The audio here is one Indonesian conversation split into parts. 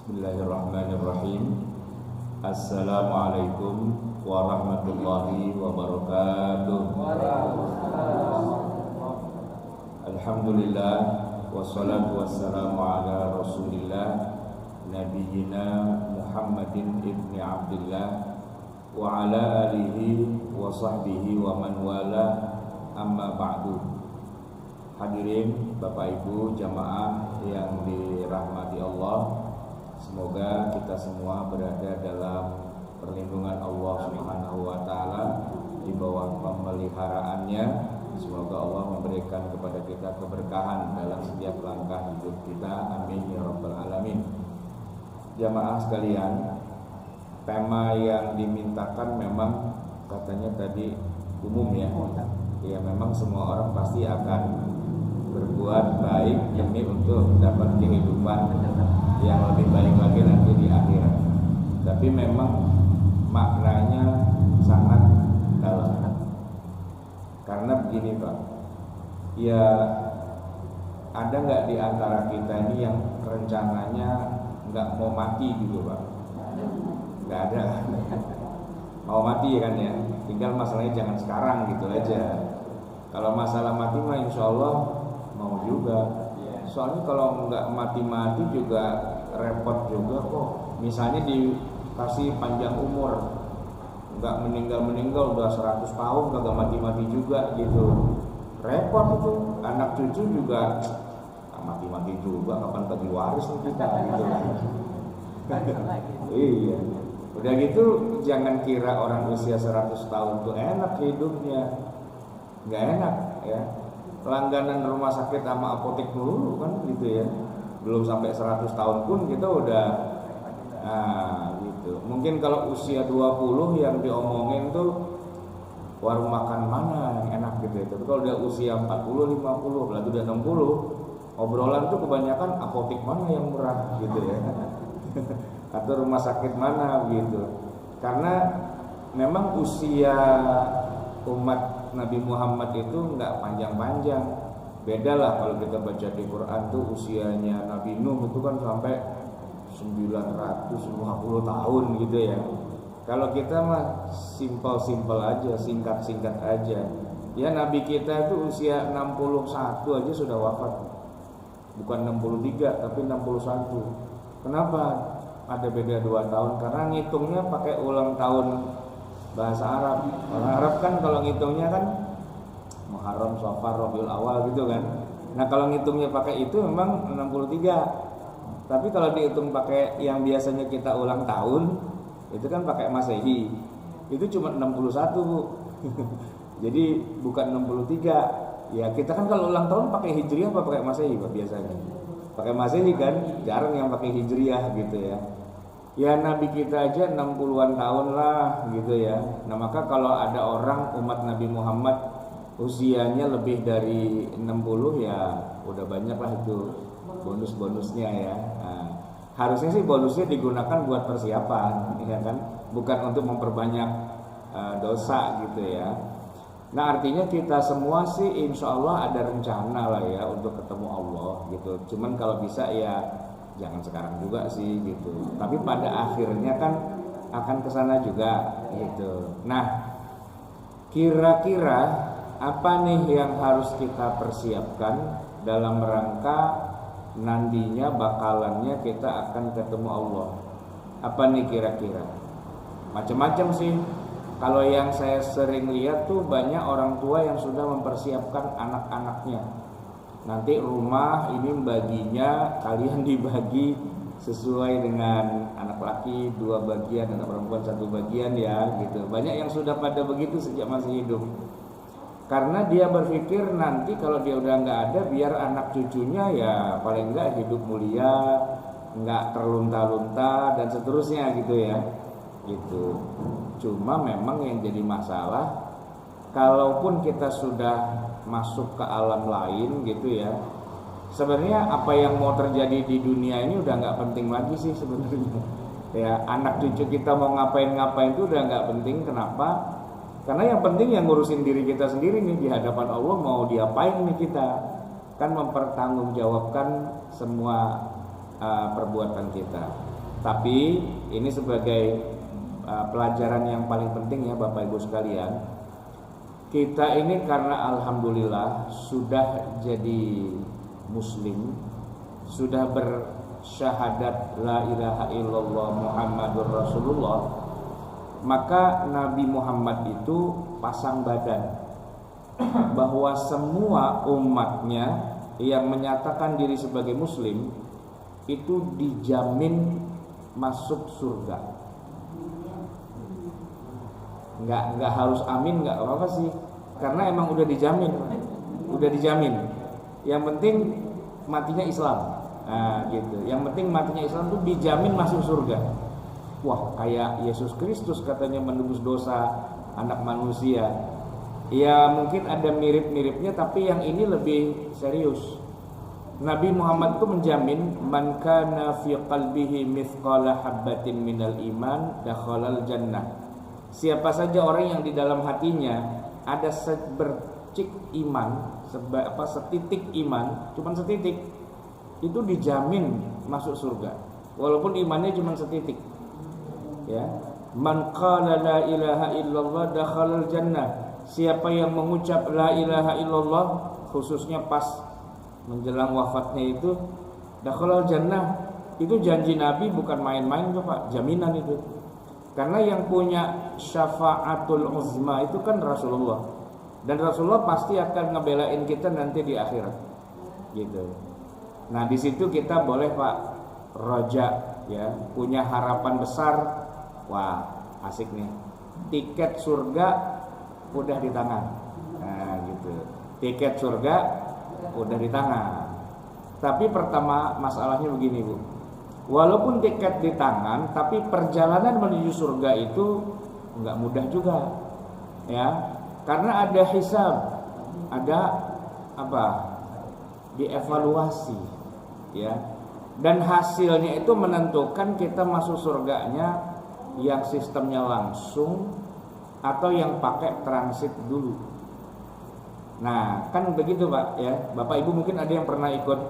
Bismillahirrahmanirrahim. Assalamualaikum warahmatullahi wabarakatuh. Alhamdulillah wassalatu wassalamu ala Rasulillah Nabiyyina Muhammadin ibni Abdillah wa ala alihi wa sahbihi wa man wala, amma ba'du. Hadirin Bapak Ibu jamaah yang dirahmati Allah, semoga kita semua berada dalam perlindungan Allah Subhanahu wa taala, di bawah pemeliharaannya. Semoga Allah memberikan kepada kita keberkahan dalam setiap langkah hidup kita. Amin ya rabbal alamin. Jamaah sekalian, tema yang dimintakan memang katanya tadi umum ya. Ya memang semua orang pasti akan berbuat baik demi untuk dapat kehidupan yang lebih baik lagi nanti di akhirat. Tapi memang maknanya sangat dalam. Karena begini Pak, ya ada nggak di antara kita ini yang rencananya nggak mau mati gitu Pak? Nggak ada. Mau mati kan ya, tinggal masalahnya jangan sekarang gitu aja. Kalau masalah mati mah insya Allah mau juga. Soalnya kalau nggak mati-mati juga repot juga kok. Misalnya dikasih panjang umur, nggak meninggal udah 100 tahun kagak mati-mati juga gitu, repot itu. Anak cucu juga mati-mati juga, kapan bagi waris nih kita gitu. Iya. Udah gitu jangan kira orang usia 100 tahun tuh enak hidupnya. Nggak enak ya. Langganan rumah sakit sama apotek dulu kan gitu ya. Belum sampai 100 tahun pun kita udah gitu. Mungkin kalau usia 20 yang diomongin tuh warung makan mana yang enak gitu ya. Tapi kalau udah usia 40, 50, berarti udah 60, obrolan tuh kebanyakan apotek mana yang murah gitu ya. Atau rumah sakit mana gitu. Karena memang usia umat Nabi Muhammad itu nggak panjang-panjang. Beda lah kalau kita baca di Quran tuh usianya Nabi Nuh itu kan sampai 950 tahun gitu ya. Kalau kita mah simpel-simpel aja, singkat-singkat aja. Ya Nabi kita itu usia 61 aja sudah wafat. Bukan 63 tapi 61. Kenapa? Ada beda 2 tahun karena ngitungnya pakai ulang tahun bahasa Arab. Orang Arab kan kalau ngitungnya kan Muharram, Safar, Rabiul Awal gitu kan. Nah kalau ngitungnya pakai itu memang 63. Tapi kalau dihitung pakai yang biasanya kita ulang tahun, itu kan pakai Masehi. Itu cuma 61 Bu. Jadi bukan 63. Ya kita kan kalau ulang tahun pakai Hijriah apa pakai Masehi Pak biasanya? Pakai Masehi kan, jarang yang pakai Hijriah gitu ya. Ya Nabi kita aja 60-an tahun lah gitu ya. Nah maka kalau ada orang umat Nabi Muhammad usianya lebih dari 60 ya udah banyak lah itu bonus-bonusnya ya. Nah, harusnya sih bonusnya digunakan buat persiapan ya kan, bukan untuk memperbanyak dosa gitu ya. Nah artinya kita semua sih insya Allah ada rencana lah ya untuk ketemu Allah gitu. Cuman kalau bisa ya jangan sekarang juga sih gitu. Tapi pada akhirnya kan akan kesana juga gitu. Nah, kira-kira apa nih yang harus kita persiapkan dalam rangka nantinya bakalannya kita akan ketemu Allah? Apa nih kira-kira? Macam-macam sih. Kalau yang saya sering lihat tuh banyak orang tua yang sudah mempersiapkan anak-anaknya. Nanti rumah ini baginya kalian dibagi sesuai dengan anak laki 2 bagian, anak perempuan 1 bagian ya gitu. Banyak yang sudah pada begitu sejak masih hidup. Karena dia berpikir nanti kalau dia udah nggak ada biar anak cucunya ya paling nggak hidup mulia, nggak terlunta-lunta dan seterusnya gitu ya. Gitu. Cuma memang yang jadi masalah kalaupun kita sudah masuk ke alam lain gitu ya, sebenarnya apa yang mau terjadi di dunia ini udah nggak penting lagi sih sebenarnya ya. Anak cucu kita mau ngapain-ngapain itu udah nggak penting. Kenapa? Karena yang penting yang ngurusin diri kita sendiri nih di hadapan Allah, mau diapain nih kita, kan mempertanggungjawabkan semua perbuatan kita. Tapi ini sebagai pelajaran yang paling penting ya Bapak Ibu sekalian. Kita ini karena alhamdulillah sudah jadi muslim, sudah bersyahadat la ilaha illallah Muhammadur Rasulullah, maka Nabi Muhammad itu pasang badan bahwa semua umatnya yang menyatakan diri sebagai muslim itu dijamin masuk surga. Nggak harus amin, nggak apa-apa sih, karena emang udah dijamin. Yang penting matinya Islam, nah gitu. Yang penting matinya Islam tuh dijamin masuk surga. Wah, kayak Yesus Kristus katanya menebus dosa anak manusia. Ya mungkin ada mirip-miripnya, tapi yang ini lebih serius. Nabi Muhammad itu menjamin man kana fi qalbihi mithqala habatin minal iman dakhalal jannah. Siapa saja orang yang di dalam hatinya ada sebercik iman, setitik iman, cuma setitik, itu dijamin masuk surga. Walaupun imannya cuma setitik. Ya, man qala la ilaha illallah dakhalal jannah. Siapa yang mengucap la ilaha illallah khususnya pas menjelang wafatnya itu dakhalal jannah, itu janji Nabi bukan main-main tuh Pak, jaminan itu. Karena yang punya syafaatul uzma itu kan Rasulullah, dan Rasulullah pasti akan ngebelain kita nanti di akhirat, gitu. Nah di situ kita boleh Pak roja, ya, punya harapan besar. Wah asik nih, tiket surga udah di tangan. Nah gitu, tiket surga udah di tangan. Tapi pertama masalahnya begini Bu, walaupun tiket di tangan, tapi perjalanan menuju surga itu nggak mudah juga, ya, karena ada hisab, ada apa, dievaluasi, ya, dan hasilnya itu menentukan kita masuk surganya yang sistemnya langsung atau yang pakai transit dulu. Nah kan begitu Pak, ya, Bapak Ibu mungkin ada yang pernah ikut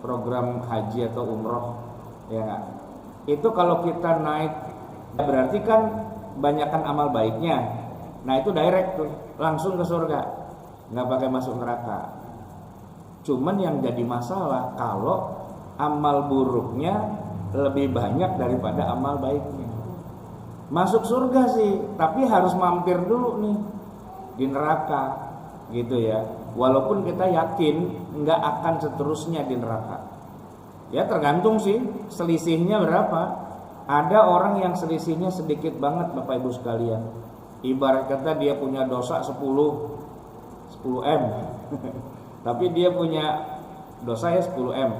program haji atau umroh, ya. Itu kalau kita naik berarti kan banyakkan amal baiknya. Nah itu direct tuh, langsung ke surga, nggak pakai masuk neraka. Cuman yang jadi masalah kalau amal buruknya lebih banyak daripada amal baiknya. Masuk surga sih, tapi harus mampir dulu nih di neraka, gitu ya. Walaupun kita yakin nggak akan seterusnya di neraka. Ya tergantung sih selisihnya berapa. Ada orang yang selisihnya sedikit banget Bapak Ibu sekalian. Ibarat kata dia punya dosa 10 M. Tapi dia punya dosa ya 10 M.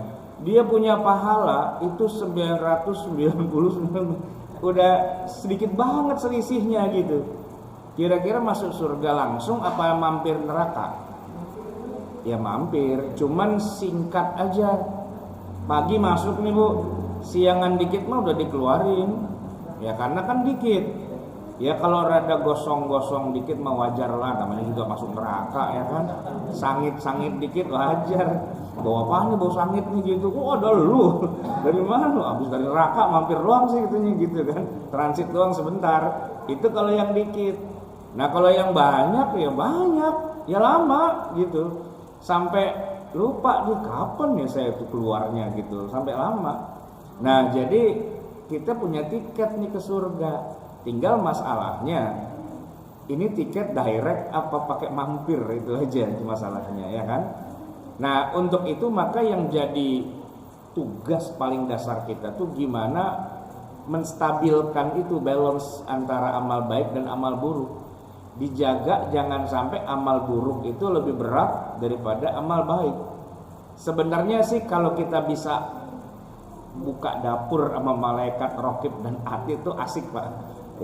Dia punya pahala itu 999. Udah sedikit banget selisihnya gitu. Kira-kira masuk surga langsung apa mampir neraka? Ya mampir, cuman singkat aja. Pagi masuk nih Bu, siangan dikit mah udah dikeluarin. Ya karena kan dikit. Ya kalau rada gosong-gosong dikit mah wajar lah, namanya juga masuk neraka ya kan. Sangit-sangit dikit wajar. Bawa apa nih, bawa sangit nih gitu. Oh ada lu, dari mana lu? Abis dari neraka mampir doang sih gitu kan. Transit doang sebentar. Itu kalau yang dikit. Nah kalau yang banyak ya banyak, ya lama gitu. Sampai lupa nih kapan ya saya tuh keluarnya gitu, sampai lama. Nah jadi kita punya tiket nih ke surga. Tinggal masalahnya ini tiket direct apa pakai mampir, itu aja masalahnya ya kan. Nah untuk itu maka yang jadi tugas paling dasar kita tuh gimana menstabilkan itu balance antara amal baik dan amal buruk. Dijaga jangan sampai amal buruk itu lebih berat daripada amal baik. Sebenarnya sih kalau kita bisa buka dapur sama malaikat raqib dan atid itu asik Pak.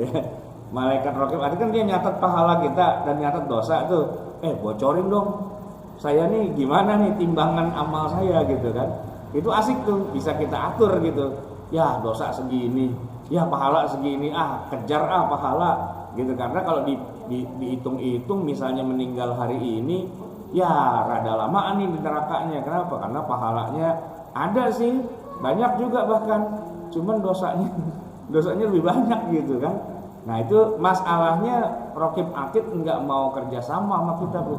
Ya. Malaikat raqib atid kan dia nyatet pahala kita dan nyatet dosa tuh. Bocorin dong. Saya nih gimana nih timbangan amal saya gitu kan. Itu asik tuh, bisa kita atur gitu. Ya dosa segini, ya pahala segini, kejar pahala gitu. Karena kalau dihitung-hitung misalnya meninggal hari ini, ya rada lamaan nih di nerakanya. Kenapa? Karena pahalanya ada sih, banyak juga bahkan. cuman dosanya lebih banyak gitu kan. Nah itu masalahnya Raqib Atid nggak mau kerjasama sama kita, Bu,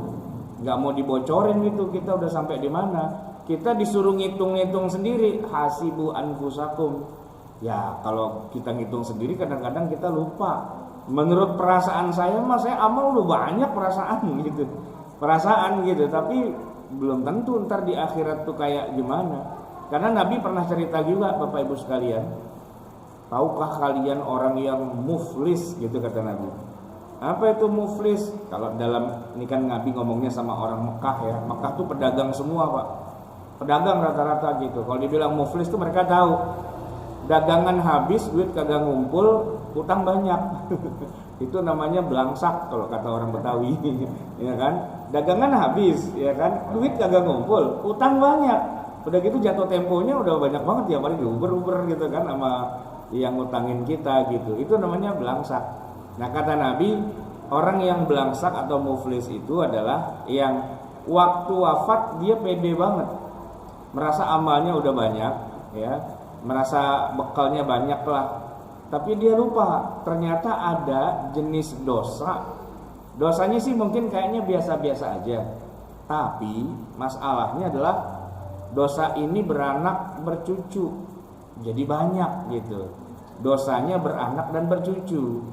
nggak mau dibocorin gitu kita udah sampai di mana. Kita disuruh ngitung-ngitung sendiri, hasibu anfusakum. Ya kalau kita ngitung sendiri kadang-kadang kita lupa. Menurut perasaan saya saya amal udah banyak perasaan gitu, tapi belum tentu ntar di akhirat tuh kayak gimana. Karena Nabi pernah cerita juga, Bapak Ibu sekalian, tahukah kalian orang yang muflis gitu kata Nabi. Apa itu muflis? Kalau dalam ini kan Nabi ngomongnya sama orang Mekah ya. Mekah tuh pedagang semua, Pak. Pedagang rata-rata gitu. Kalau dibilang muflis tuh mereka tahu. Dagangan habis, duit kagak ngumpul, utang banyak. Itu namanya belangsak kalau kata orang Betawi. Ya kan? Dagangan habis, ya kan? Duit kagak ngumpul, utang banyak. Udah gitu jatuh temponya udah banyak banget ya, paling diuber-uber gitu kan sama yang ngutangin kita gitu. Itu namanya belangsak. Nah, kata Nabi, orang yang belangsak atau muflis itu adalah yang waktu wafat dia pede banget. Merasa amalnya udah banyak, ya. Merasa bekalnya banyak lah. Tapi dia lupa ternyata ada jenis dosa. Dosanya sih mungkin kayaknya biasa-biasa aja. Tapi masalahnya adalah dosa ini beranak bercucu. Jadi banyak gitu. Dosanya beranak dan bercucu.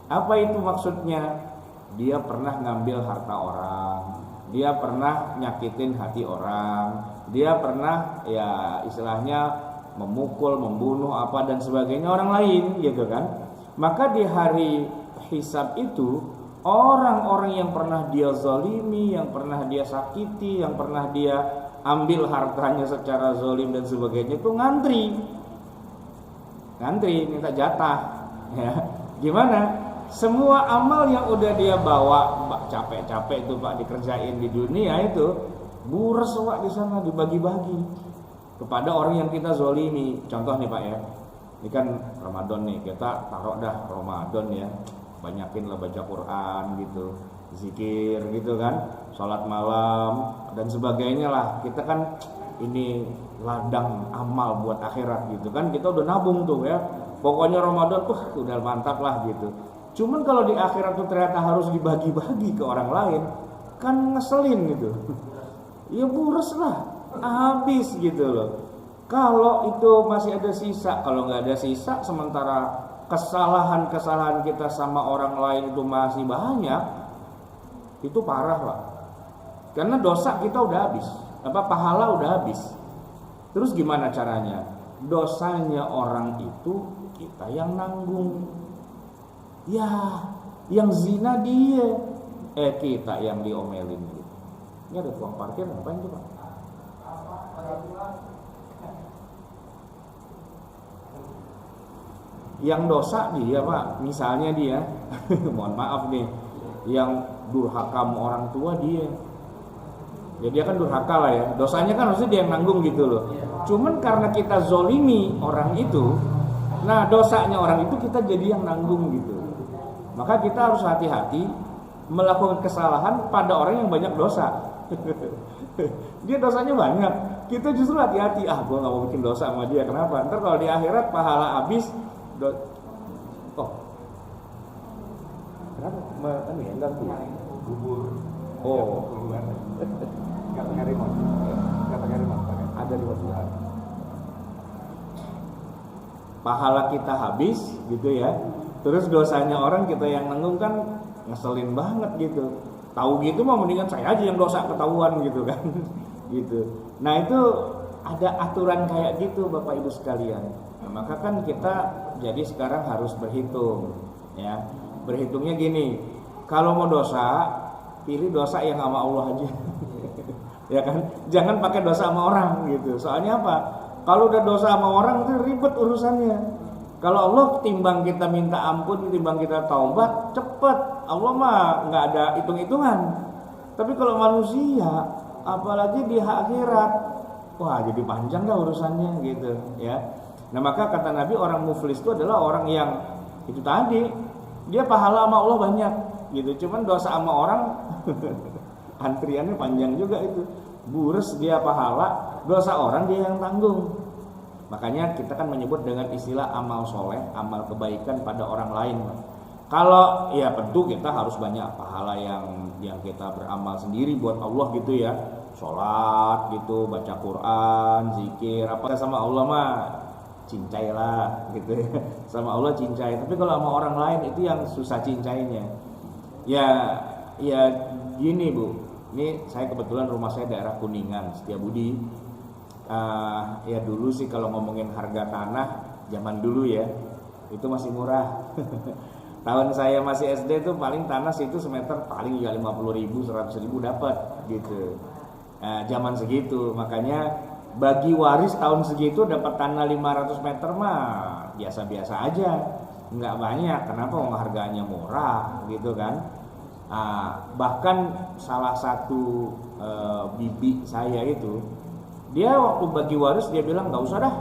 Apa itu maksudnya? Dia pernah ngambil harta orang, dia pernah nyakitin hati orang, dia pernah ya istilahnya memukul, membunuh apa dan sebagainya orang lain gitu kan. Maka di hari hisab itu orang-orang yang pernah dia zalimi, yang pernah dia sakiti, yang pernah dia ambil hartanya secara zalim dan sebagainya itu ngantri minta jatah ya. Gimana? Semua amal yang udah dia bawa capek-capek itu Pak dikerjain di dunia itu bures Pak di sana dibagi-bagi kepada orang yang kita zolimi. Contoh nih Pak ya, ini kan Ramadan nih, kita taruh dah Ramadan ya, banyakin lah baca Quran gitu, zikir gitu kan, sholat malam dan sebagainya lah. Kita kan ini ladang amal buat akhirat gitu kan, kita udah nabung tuh ya, pokoknya Ramadan udah mantap lah gitu. Cuman kalau di akhirat tuh ternyata harus dibagi-bagi ke orang lain, kan ngeselin gitu. Ya bures lah, habis gitu loh. Kalau itu masih ada sisa, kalau nggak ada sisa, sementara kesalahan-kesalahan kita sama orang lain itu masih banyak, itu parah Pak. Karena dosa kita udah habis, pahala udah habis. Terus gimana caranya? Dosanya orang itu kita yang nanggung. Ya, yang zina dia, kita yang diomelin gitu. Ini ada tukang parkir ngapain tuh Pak? Yang dosa dia Pak, misalnya dia mohon maaf nih, yang durhaka sama orang tua dia. Ya dia kan durhaka lah ya, dosanya kan harusnya dia yang nanggung gitu loh. Cuman karena kita zolimi orang itu, nah dosanya orang itu kita jadi yang nanggung gitu. Maka kita harus hati-hati melakukan kesalahan pada orang yang banyak dosa. Dia dosanya banyak, kita justru hati-hati. Gue gak mau bikin dosa sama dia. Kenapa? Ntar kalau di akhirat pahala habis. Kenapa? Enggak tuh. Bubur. Gak pakai remote. Ada remote. Pahala kita habis gitu ya. Terus dosanya orang kita yang nanggung kan ngeselin banget gitu. Tahu gitu mah mendingan saya aja yang dosa ketahuan gitu kan. Gitu. Nah itu ada aturan kayak gitu Bapak Ibu sekalian. Nah, maka kan kita jadi sekarang harus berhitung ya. Berhitungnya gini, kalau mau dosa pilih dosa yang sama Allah aja. Ya kan? Jangan pakai dosa sama orang gitu. Soalnya apa? Kalau udah dosa sama orang itu ribet urusannya. Kalau Allah timbang kita minta ampun, timbang kita taubat, cepet. Allah mah nggak ada hitung-hitungan. Tapi kalau manusia, apalagi di akhirat, wah jadi panjang dah urusannya gitu ya. Nah maka kata Nabi orang muflis itu adalah orang yang itu tadi, dia pahala sama Allah banyak gitu. Cuman dosa sama orang antriannya panjang juga itu. Bures dia pahala, dosa orang dia yang tanggung. Makanya kita kan menyebut dengan istilah amal soleh, amal kebaikan pada orang lain. Kalau ya tentu kita harus banyak pahala yang kita beramal sendiri buat Allah gitu ya, sholat gitu, baca Quran, zikir, apa sama Allah mah cincai lah gitu ya, sama Allah cincai. Tapi kalau sama orang lain itu yang susah cincainya. Ya gini Bu, ini saya kebetulan rumah saya daerah Kuningan, Setiabudi. Ya dulu sih kalau ngomongin harga tanah zaman dulu ya, itu masih murah. Tahun saya masih SD tuh paling tanah situ semeter paling ya 50.000, 100.000 dapat gitu. Zaman segitu, makanya bagi waris tahun segitu dapat tanah 500 meter mah biasa-biasa aja, nggak banyak. Kenapa? Harganya murah gitu kan. Bahkan salah satu bibi saya itu, dia waktu bagi waris dia bilang nggak usah dah,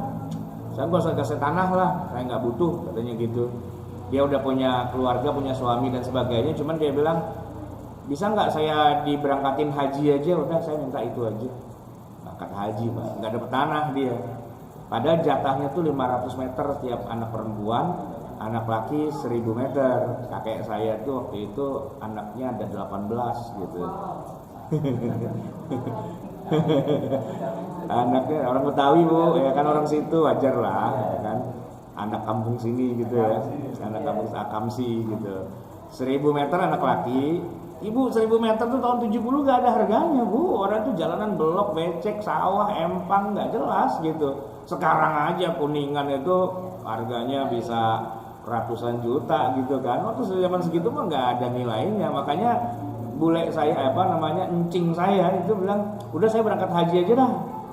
saya nggak usah kasih tanah lah, saya nggak butuh katanya gitu. Dia udah punya keluarga, punya suami dan sebagainya, cuman dia bilang bisa nggak saya diberangkatin haji aja, udah saya minta itu aja, berangkat haji Pak, nggak dapet tanah dia. Padahal jatahnya tuh 500 meter setiap anak perempuan, anak laki 1000 meter. Kakek saya tuh waktu itu anaknya ada 18 gitu. Anaknya orang Betawi Bu, ya kan orang situ wajar lah, ya kan. Anak kampung sini gitu ya, anak kampung Akamsi gitu. 1000 meter anak laki, Ibu 1000 meter tuh tahun 70 gak ada harganya Bu. Orang tuh jalanan belok, becek, sawah, empang gak jelas gitu. Sekarang aja Kuningan itu harganya bisa ratusan juta gitu kan. Waktu zaman segitu mah gak ada nilainya. Makanya bule saya encing saya itu bilang, udah saya berangkat haji aja dah.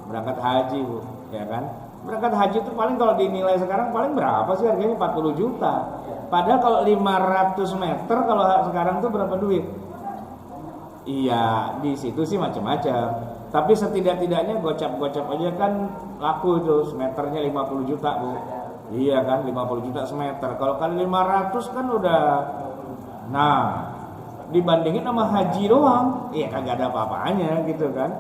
Berangkat haji Bu, ya kan. Berangkat haji itu paling kalau dinilai sekarang paling berapa sih harganya? 40 juta. Padahal kalau 500 meter kalau sekarang tuh berapa duit? Iya, di situ sih macam-macam. Tapi setidak-tidaknya gocap-gocap aja kan laku itu, semeternya 50 juta Bu. Iya kan, 50 juta semeter. Kalau kali 500 kan udah, nah dibandingin sama haji doang, iya kagak ada apa-apanya gitu kan.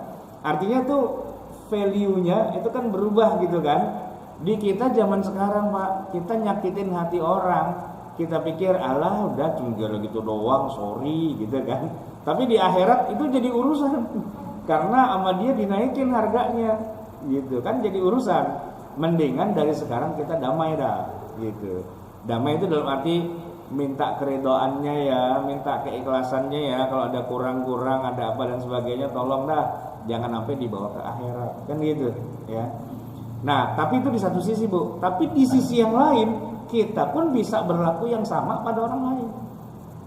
Artinya tuh value-nya itu kan berubah gitu kan. Di kita zaman sekarang Pak, kita nyakitin hati orang, kita pikir alah udah tinggal gitu doang, sorry gitu kan. Tapi di akhirat itu jadi urusan, karena sama dia dinaikin harganya gitu kan, jadi urusan. Mendingan dari sekarang kita damai dah gitu. Damai itu dalam arti minta keredoannya ya, minta keikhlasannya ya. Kalau ada kurang-kurang, ada apa dan sebagainya, tolong dah jangan sampai dibawa ke akhirat, kan gitu ya. Nah, tapi itu di satu sisi Bu. Tapi di sisi yang lain, kita pun bisa berlaku yang sama pada orang lain.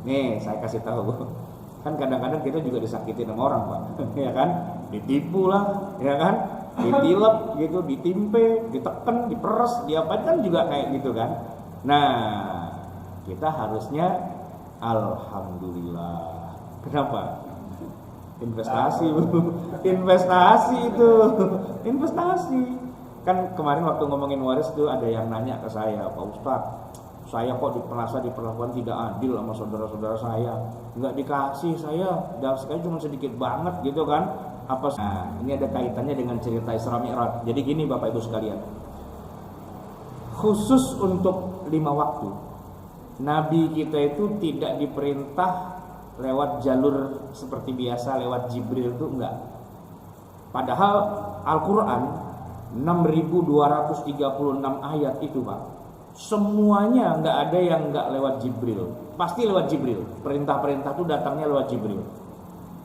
Nih, saya kasih tahu Bu. Kan kadang-kadang kita juga disakitin sama orang Pak, ya kan? Ditipu lah, ya kan? Ditilep gitu, ditimpe, diteken, diperes, diapain kan juga kayak gitu kan. Nah, kita harusnya alhamdulillah. Kenapa? Investasi Bu. Investasi itu. Investasi. Kan kemarin waktu ngomongin waris tuh ada yang nanya ke saya, Pak Ustadz, saya kok merasa diperlakukan tidak adil sama saudara-saudara saya, nggak dikasih saya, dan sekali cuma sedikit banget gitu kan. Nah, ini ada kaitannya dengan cerita Isra Mi'raj. Jadi gini Bapak Ibu sekalian, khusus untuk 5 waktu, Nabi kita itu tidak diperintah lewat jalur seperti biasa, lewat Jibril itu enggak. Padahal Al-Quran 6.236 ayat itu Pak, semuanya nggak ada yang nggak lewat Jibril, pasti lewat Jibril. Perintah-perintah itu datangnya lewat Jibril.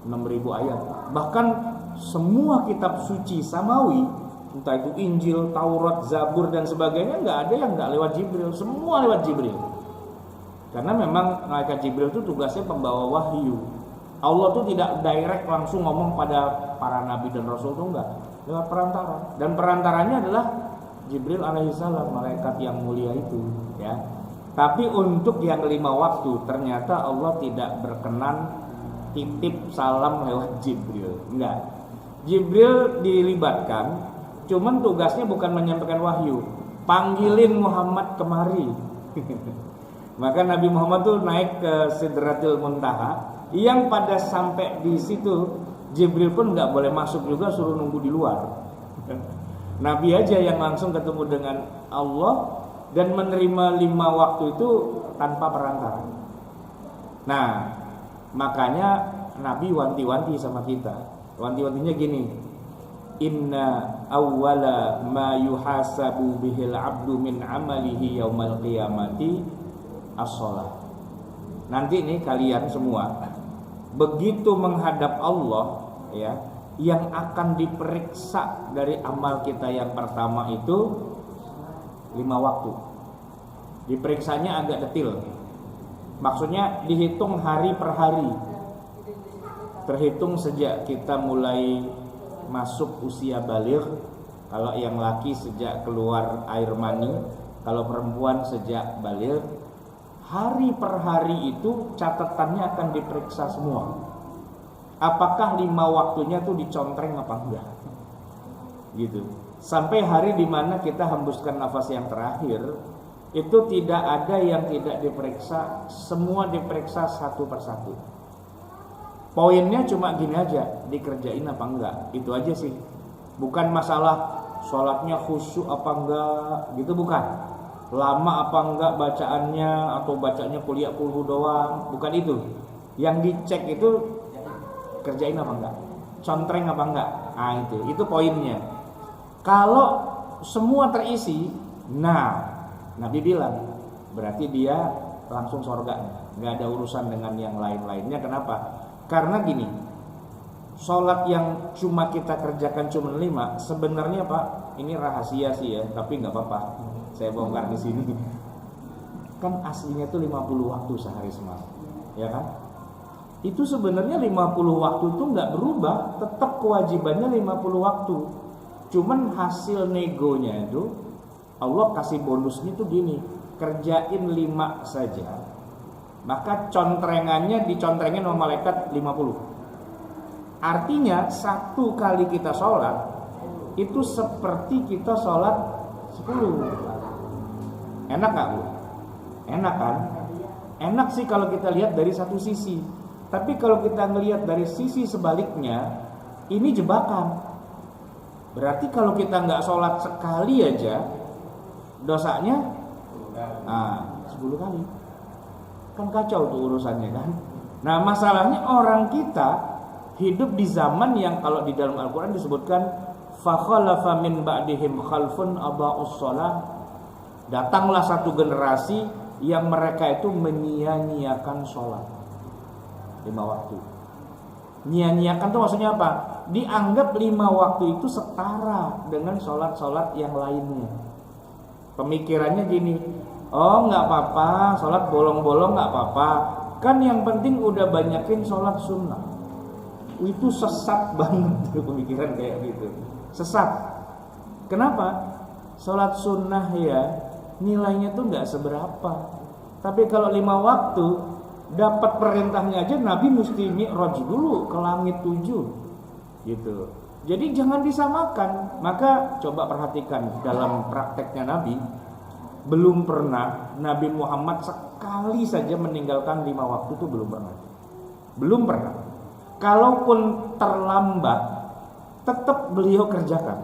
6.000 ayat. Bahkan semua kitab suci samawi, entah itu Injil, Taurat, Zabur dan sebagainya, nggak ada yang nggak lewat Jibril, semua lewat Jibril. Karena memang malaikat Jibril itu tugasnya pembawa wahyu. Allah tuh tidak direct langsung ngomong pada para nabi dan rasul tuh enggak, lewat perantara. Dan perantaranya adalah Jibril alaihissalam, malaikat yang mulia itu, ya. Tapi untuk yang 5 waktu ternyata Allah tidak berkenan titip salam lewat Jibril, enggak. Jibril dilibatkan, cuman tugasnya bukan menyampaikan wahyu, panggilin Muhammad kemari. Maka Nabi Muhammad tuh naik ke Sidratil Muntaha, yang pada sampai di situ Jibril pun nggak boleh masuk juga, suruh nunggu di luar. Nabi aja yang langsung ketemu dengan Allah dan menerima 5 waktu itu tanpa perantara. Nah, makanya Nabi wanti-wanti sama kita. Wanti-wantinya gini, inna awwala ma yuhasabu bihil abdu min amalihi yaumal qiyamati as-shalah. Nanti nih kalian semua begitu menghadap Allah, ya, yang akan diperiksa dari amal kita yang pertama itu 5 waktu. Diperiksanya agak detail. Maksudnya dihitung hari per hari. Terhitung sejak kita mulai masuk usia baligh. Kalau yang laki sejak keluar air mani, kalau perempuan sejak baligh. Hari per hari itu catatannya akan diperiksa semua. Apakah 5 waktunya tuh dicontreng apa enggak? Gitu. Sampai hari dimana kita hembuskan nafas yang terakhir, itu tidak ada yang tidak diperiksa, semua diperiksa satu persatu. Poinnya cuma gini aja, dikerjain apa enggak, itu aja sih. Bukan masalah sholatnya khusyuk apa enggak, gitu bukan. Lama apa enggak bacaannya, atau bacanya kuliah kulhu doang, bukan itu. Yang dicek itu kerjain apa enggak, contreng apa enggak. Nah itu poinnya. Kalau semua terisi, nah Nabi bilang berarti dia langsung surga, nggak ada urusan dengan yang lain-lainnya. Kenapa? Karena gini, sholat yang cuma kita kerjakan cuma 5, sebenarnya Pak, ini rahasia sih ya, tapi nggak apa-apa, saya bongkar di sini. Kan aslinya tuh 50 waktu sehari semalam, ya kan? Itu sebenarnya 50 waktu itu nggak berubah, tetap kewajibannya 50 waktu. Cuman hasil negonya itu Allah kasih bonusnya tuh gini, kerjain 5 saja, maka contrengannya dicontrengin sama malaikat 50. Artinya 1 kali kita sholat itu seperti kita sholat 10. Enak gak Bu? Enak kan? Enak sih kalau kita lihat dari satu sisi. Tapi kalau kita ngelihat dari sisi sebaliknya, ini jebakan. Berarti kalau kita nggak sholat sekali aja, dosanya 10 kali. Kan kacau tuh urusannya kan. Nah masalahnya orang kita hidup di zaman yang kalau di dalam Al-Quran disebutkan fa khalafa min ba'dihim khalfun adha'us shalah. Datanglah satu generasi yang mereka itu menyia-nyiakan sholat 5 waktu. Nyia-nyiakan tuh maksudnya apa? Dianggap 5 waktu itu setara dengan sholat-sholat yang lainnya. Pemikirannya gini, oh nggak apa-apa, sholat bolong-bolong nggak apa-apa, kan yang penting udah banyakin sholat sunnah. Itu sesat banget tuh pemikiran kayak gitu. Sesat. Kenapa? Sholat sunnah ya nilainya tuh nggak seberapa. Tapi kalau 5 waktu dapat perintahnya aja, Nabi mesti mi'raj dulu ke langit 7 gitu. Jadi jangan disamakan. Maka coba perhatikan dalam prakteknya Nabi, belum pernah Nabi Muhammad sekali saja meninggalkan 5 waktu itu, belum pernah. Belum pernah. Kalaupun terlambat, tetap beliau kerjakan.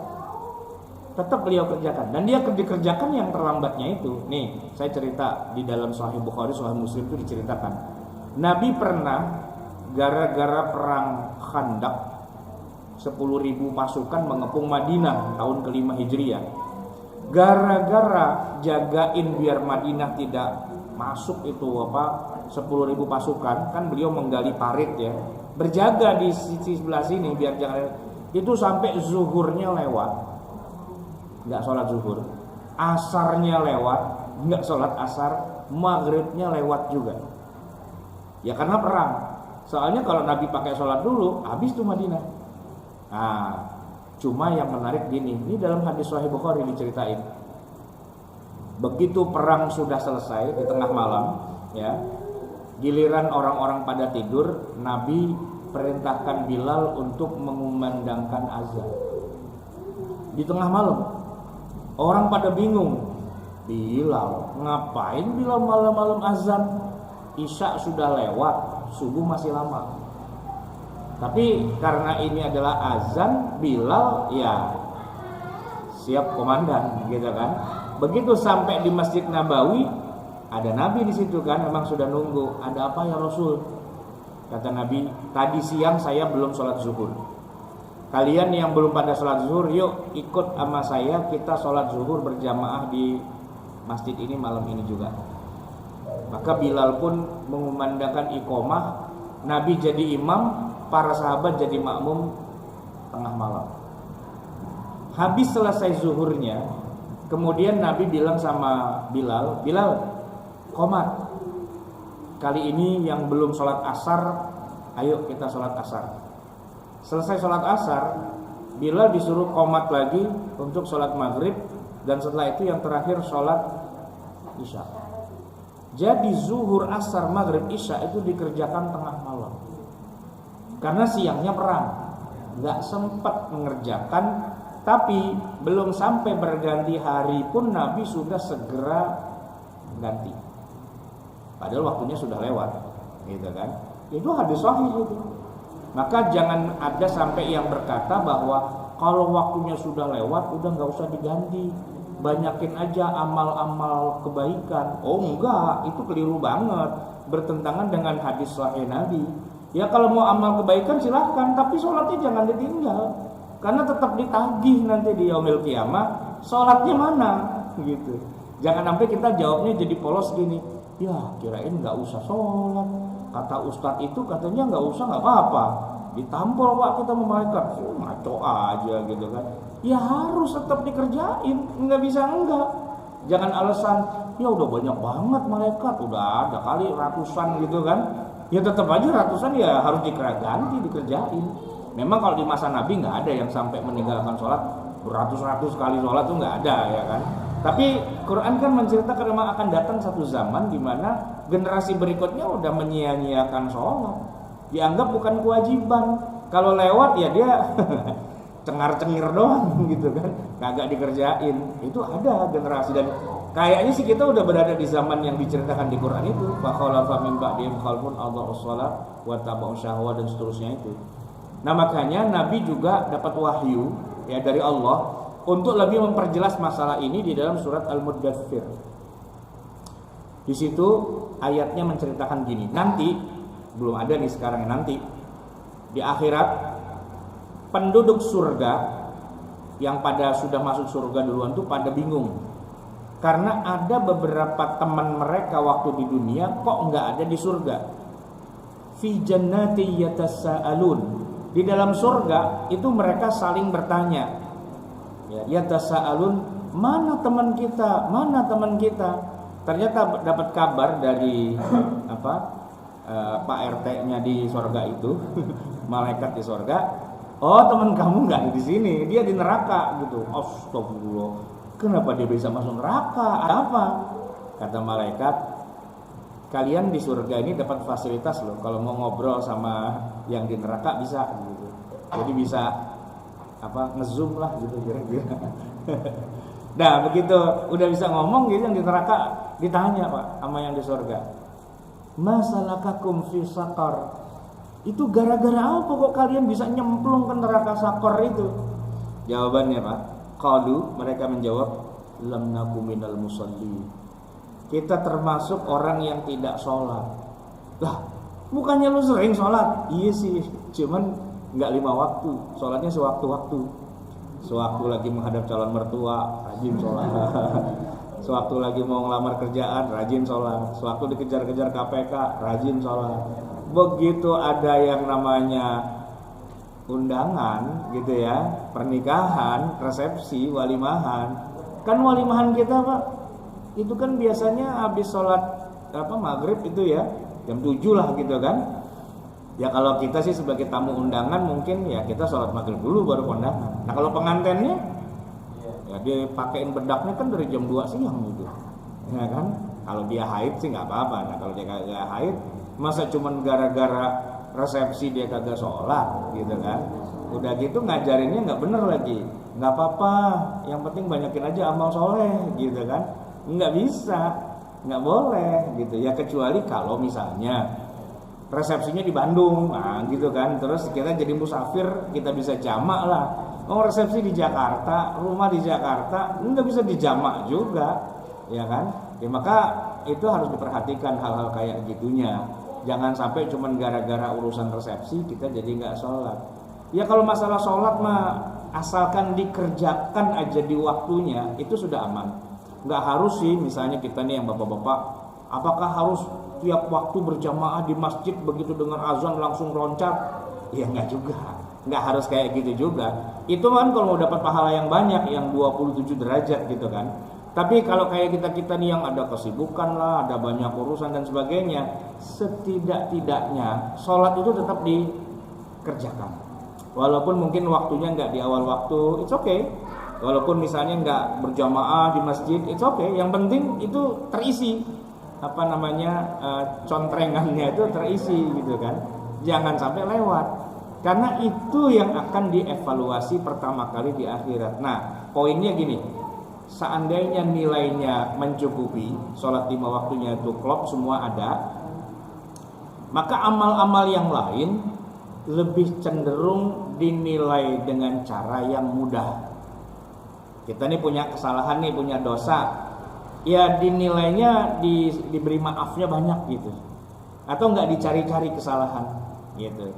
Tetap beliau kerjakan. Dan dia dikerjakan yang terlambatnya itu. Nih, saya cerita di dalam Sahih Bukhari, Sahih Muslim itu diceritakan. Nabi pernah gara-gara perang Khandaq, 10.000 pasukan mengepung Madinah tahun ke-5 Hijriah. Gara-gara jagain biar Madinah tidak masuk itu 10.000 pasukan, kan beliau menggali parit ya, berjaga di sisi sebelah sini biar jangan itu, sampai zuhurnya lewat, nggak sholat zuhur, asarnya lewat, nggak sholat asar, maghribnya lewat juga. Ya karena perang. Soalnya kalau Nabi pakai sholat dulu, habis tuh Madinah. Nah, cuma yang menarik gini, ini dalam hadis Sahih Bukhari diceritain. Begitu perang sudah selesai di tengah malam, ya, giliran orang-orang pada tidur, Nabi perintahkan Bilal untuk mengumandangkan azan. Di tengah malam, orang pada bingung. Bilal, ngapain Bilal malam-malam azan? Isya sudah lewat, subuh masih lama. Tapi karena ini adalah azan, Bilal ya siap komandan gitu kan. Begitu sampai di Masjid Nabawi, ada Nabi di situ kan, memang sudah nunggu. Ada apa ya Rasul? Kata Nabi, tadi siang saya belum sholat zuhur. Kalian yang belum pada sholat zuhur, yuk ikut sama saya, kita sholat zuhur berjamaah di masjid ini malam ini juga. Maka Bilal pun mengumandangkan iqomah, Nabi jadi imam, para sahabat jadi makmum tengah malam. Habis selesai zuhurnya, kemudian Nabi bilang sama Bilal, Bilal, qomat. Kali ini yang belum sholat asar, ayo kita sholat asar. Selesai sholat asar, Bilal disuruh qomat lagi untuk sholat maghrib, dan setelah itu yang terakhir sholat isya. Jadi zuhur, asar, maghrib, isya itu dikerjakan tengah malam. Karena siangnya perang, gak sempat mengerjakan. Tapi belum sampai berganti hari pun Nabi sudah segera ganti. Padahal waktunya sudah lewat, gitu kan? Itu hadis sahih itu. Maka jangan ada sampai yang berkata bahwa kalau waktunya sudah lewat udah nggak usah diganti, banyakin aja amal-amal kebaikan. Oh enggak, itu keliru banget, bertentangan dengan hadis sahih Nabi. Ya kalau mau amal kebaikan silahkan, tapi sholatnya jangan ditinggal, karena tetap ditagih nanti di yaumil qiyamah. Sholatnya mana, gitu. Jangan sampai kita jawabnya jadi polos gini. Ya kirain gak usah sholat, kata ustadz itu katanya gak usah, gak apa-apa, ditampol pak kita sama malaikat. Ngaco aja gitu kan. Ya harus tetap dikerjain, nggak bisa enggak. Jangan alasan ya udah banyak banget malaikat, udah ada kali ratusan gitu kan. Ya tetap aja ratusan, ya harus dikerjain, dikerjain. Memang kalau di masa Nabi nggak ada yang sampai meninggalkan sholat beratus-ratus kali sholat, tuh nggak ada ya kan. Tapi Quran kan menceritakan memang akan datang satu zaman di mana generasi berikutnya udah menyia-nyiakan sholat, dianggap bukan kewajiban. Kalau lewat ya dia cengar-cengir doang gitu kan, kagak dikerjain. Itu ada generasi, dan kayaknya sih kita udah berada di zaman yang diceritakan di Quran itu. Fa khalafa min ba'dihim khalfun adha'us shalah wa taba'us syahwat dan seterusnya itu. Nah makanya Nabi juga dapat wahyu ya dari Allah untuk lebih memperjelas masalah ini di dalam surat Al-Muddathir. Di situ ayatnya menceritakan gini. Nanti belum ada nih sekarang, nanti di akhirat penduduk surga yang pada sudah masuk surga duluan tuh pada bingung, karena ada beberapa teman mereka waktu di dunia kok nggak ada di surga. Fi jannati yatasaalun, di dalam surga itu mereka saling bertanya. Ya yatasaalun, mana teman kita, mana teman kita. Ternyata dapat kabar dari Pak RT-nya di surga itu, malaikat di surga. Oh teman kamu nggak ada di sini, dia di neraka gitu. Astagfirullah, kenapa dia bisa masuk neraka? Ada apa? Kata malaikat, kalian di surga ini dapat fasilitas loh. Kalau mau ngobrol sama yang di neraka bisa gitu. Jadi bisa ngezoom lah gitu kira-kira. Nah begitu udah bisa ngomong gitu, yang di neraka ditanya Pak sama yang di surga, masalakakum fi saqar, itu gara-gara apa kok kalian bisa nyemplung ke neraka sakor itu? Jawabannya Pak, qalu, mereka menjawab, lam naku minal musalli, kita termasuk orang yang tidak sholat. Lah bukannya lu sering sholat? Iya sih, cuman nggak 5 waktu, sholatnya sewaktu-waktu. Sewaktu lagi menghadap calon mertua, rajin sholat. Sewaktu lagi mau ngelamar kerjaan, rajin sholat. Sewaktu dikejar-kejar KPK, rajin sholat. Begitu ada yang namanya undangan gitu ya, pernikahan, resepsi, walimahan. Kan walimahan kita Pak, itu kan biasanya habis sholat maghrib itu ya, jam 7 lah gitu kan. Ya kalau kita sih sebagai tamu undangan mungkin ya kita sholat maghrib dulu baru kondangan. Nah kalau pengantennya ya dia pakein bedaknya kan dari jam 2 siang gitu, ya kan. Kalau dia haid sih nggak apa-apa. Nah kalau dia kagak haid, masa cuman gara-gara resepsi dia kagak sholat gitu kan. Udah gitu ngajarinnya nggak bener lagi. Nggak apa-apa, yang penting banyakin aja amal soleh gitu kan. Nggak bisa, nggak boleh gitu ya, kecuali kalau misalnya resepsinya di Bandung, nah gitu kan. Terus kita jadi musafir, kita bisa jamak lah. Oh, resepsi di Jakarta, rumah di Jakarta, nggak bisa dijamak juga, ya kan? Ya maka itu harus diperhatikan hal-hal kayak gitunya. Jangan sampai cuman gara-gara urusan resepsi kita jadi nggak sholat. Ya kalau masalah sholat mah asalkan dikerjakan aja di waktunya itu sudah aman. Nggak harus sih misalnya kita nih yang bapak-bapak, apakah harus tiap waktu berjamaah di masjid begitu dengan azan langsung loncat? Ya nggak juga. Nggak harus kayak gitu juga. Itu kan kalau mau dapat pahala yang banyak, yang 27 derajat gitu kan. Tapi kalau kayak kita nih yang ada kesibukan lah, ada banyak urusan dan sebagainya, setidak-tidaknya sholat itu tetap dikerjakan. Walaupun mungkin waktunya nggak di awal waktu, it's okay. Walaupun misalnya nggak berjamaah di masjid, it's okay. Yang penting itu terisi, contrengannya itu terisi gitu kan. Jangan sampai lewat. Karena itu yang akan dievaluasi pertama kali di akhirat. Nah, poinnya gini, seandainya nilainya mencukupi, sholat 5 waktunya itu klop semua ada, maka amal-amal yang lain lebih cenderung dinilai dengan cara yang mudah. Kita nih punya kesalahan nih, punya dosa, ya dinilainya diberi maafnya banyak gitu, atau nggak dicari-cari kesalahan gitu.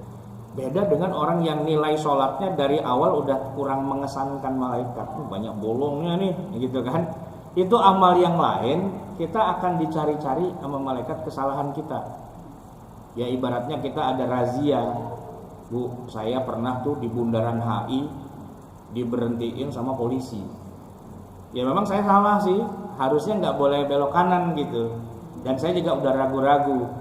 Beda dengan orang yang nilai sholatnya dari awal udah kurang mengesankan malaikat, banyak bolongnya nih gitu kan. Itu amal yang lain kita akan dicari-cari sama malaikat kesalahan kita. Ya ibaratnya kita ada razia, Bu, saya pernah tuh di bundaran HI diberhentiin sama polisi. Ya memang saya salah sih, harusnya nggak boleh belok kanan gitu. Dan saya juga udah ragu-ragu,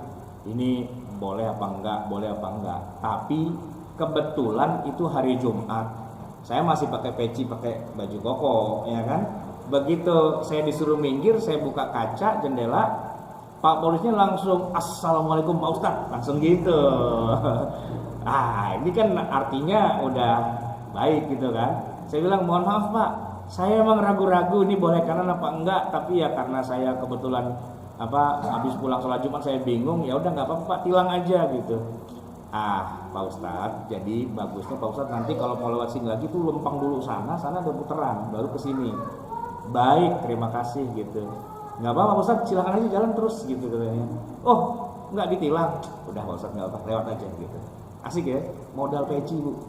ini boleh apa enggak. Tapi kebetulan itu hari Jumat, saya masih pakai peci, pakai baju koko, ya kan. Begitu saya disuruh minggir, saya buka kaca jendela, Pak polisnya langsung assalamualaikum Pak Ustadz, langsung gitu. Ini kan artinya udah baik gitu kan. Saya bilang mohon maaf Pak, saya emang ragu-ragu ini boleh kanan apa enggak, tapi ya karena saya kebetulan habis pulang sholat Jumat saya bingung, ya udah nggak apa-apa Pak, tilang aja gitu. Pak Ustadz, jadi bagusnya Pak Ustadz nanti kalau mau lewat sini lagi tuh lempang dulu sana ada putaran baru ke sini. Baik, terima kasih gitu. Nggak apa-apa Pak Ustadz, silakan aja jalan terus gitu katanya. Oh, nggak ditilang. Udah Pak Ustadz, nggak apa, lewat aja gitu. Asik ya, modal peci Bu.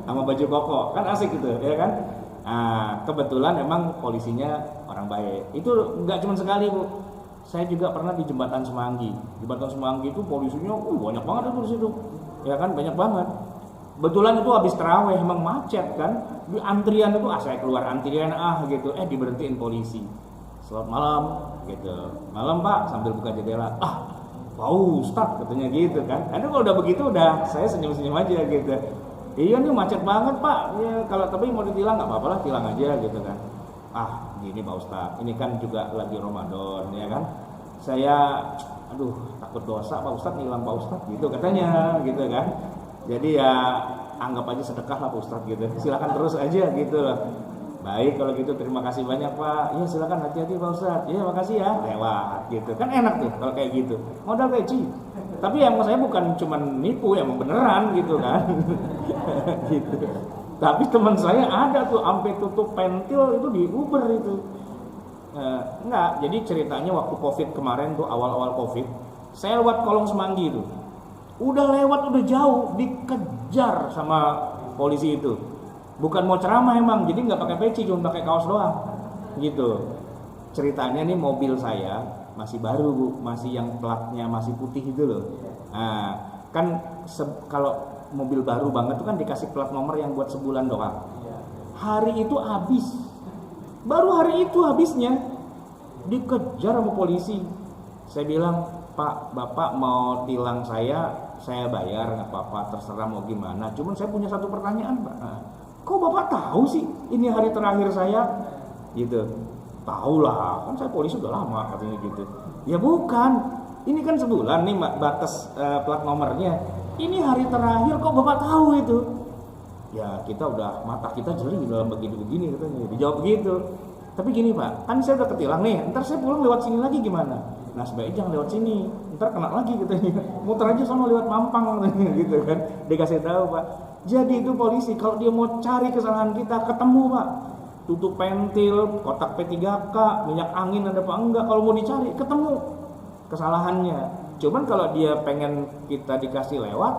Sama baju koko, kan asik gitu ya kan. Kebetulan emang polisinya orang baik. Itu nggak cuma sekali Bu. Saya juga pernah di Jembatan Semanggi. Jembatan Semanggi itu polisinya banyak banget itu di situ. Ya kan, banyak banget. Kebetulan itu habis tarawih emang macet kan. Di antrian itu saya keluar antrian gitu. Diberhentiin polisi. Selamat malam gitu. Malam Pak, sambil buka jendela. Pak Ustadz katanya gitu kan. Karena kalau udah begitu udah saya senyum-senyum aja gitu. Iya nih macet banget Pak. Ya, kalau tapi mau ditilang nggak apa-apa lah, tilang aja gitu kan. Gini Pak Ustadz, ini kan juga lagi Ramadan ya kan. Saya takut dosa Pak Ustadz, nilang Pak Ustadz gitu katanya gitu kan. Jadi ya anggap aja sedekah lah Pak Ustadz gitu. Silakan terus aja gitu loh. Baik kalau gitu, terima kasih banyak Pak. Iya silakan, hati-hati Pak Ustadz. Iya makasih ya. Lewat gitu. Kan enak tuh kalau kayak gitu. Modal peci. Tapi yang saya bukan cuma nipu, emang beneran gitu kan. Gitu. Tapi teman saya ada tuh sampai tutup pentil itu di Uber itu. Enggak, jadi ceritanya waktu Covid kemarin tuh, awal-awal Covid, saya lewat Kolong Semanggi itu. Udah lewat udah jauh, dikejar sama polisi itu. Bukan mau ceramah emang, jadi nggak pakai peci, cuma pakai kaos doang. Gitu. Ceritanya nih mobil saya masih baru Bu, masih yang platnya masih putih itu loh. Kan kalau mobil baru banget tuh kan dikasih plat nomor yang buat sebulan doang. Hari itu habis. Baru hari itu habisnya. Dikejar sama polisi. Saya bilang, Pak, Bapak mau tilang saya bayar nggak apa-apa, terserah mau gimana. Cuman saya punya satu pertanyaan Pak. Kok Bapak tahu sih ini hari terakhir saya? Gitu. Tahu lah, kan saya polisi udah lama katanya gitu. Ya bukan, ini kan sebulan nih batas plat nomornya. Ini hari terakhir kok Bapak tahu itu? Ya kita udah, mata kita jeli dalam begini-begini katanya. Dijawab gitu. Tapi gini Pak, kan saya udah ketilang nih, ntar saya pulang lewat sini lagi gimana? Nah sebaiknya jangan lewat sini, ntar kena lagi katanya. Muter aja sama lewat Mampang gitu kan. Dikasih tahu Pak. Jadi itu polisi kalau dia mau cari kesalahan kita ketemu Pak. Tutup pentil, kotak P3K, minyak angin ada apa enggak, kalau mau dicari ketemu kesalahannya. Cuman kalau dia pengen kita dikasih lewat,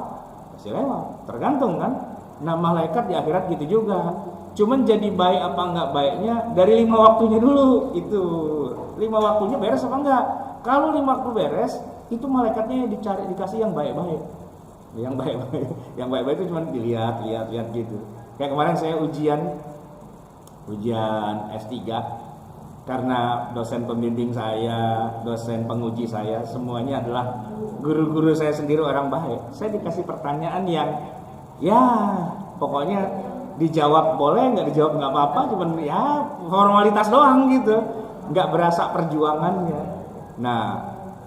kasih lewat, tergantung kan. Nah malaikat di akhirat gitu juga. Cuman jadi baik apa enggak baiknya dari 5 waktunya dulu. Itu 5 waktunya beres apa enggak. Kalau 5 waktu beres, itu malaikatnya dikasih yang baik-baik. Yang baik-baik. Yang baik-baik itu cuma dilihat gitu. Kayak kemarin saya ujian S3 karena dosen pembimbing saya, dosen penguji saya semuanya adalah guru-guru saya sendiri orang baik. Saya dikasih pertanyaan yang ya pokoknya dijawab boleh, nggak dijawab nggak apa-apa, cuman ya formalitas doang gitu, nggak berasa perjuangannya. Nah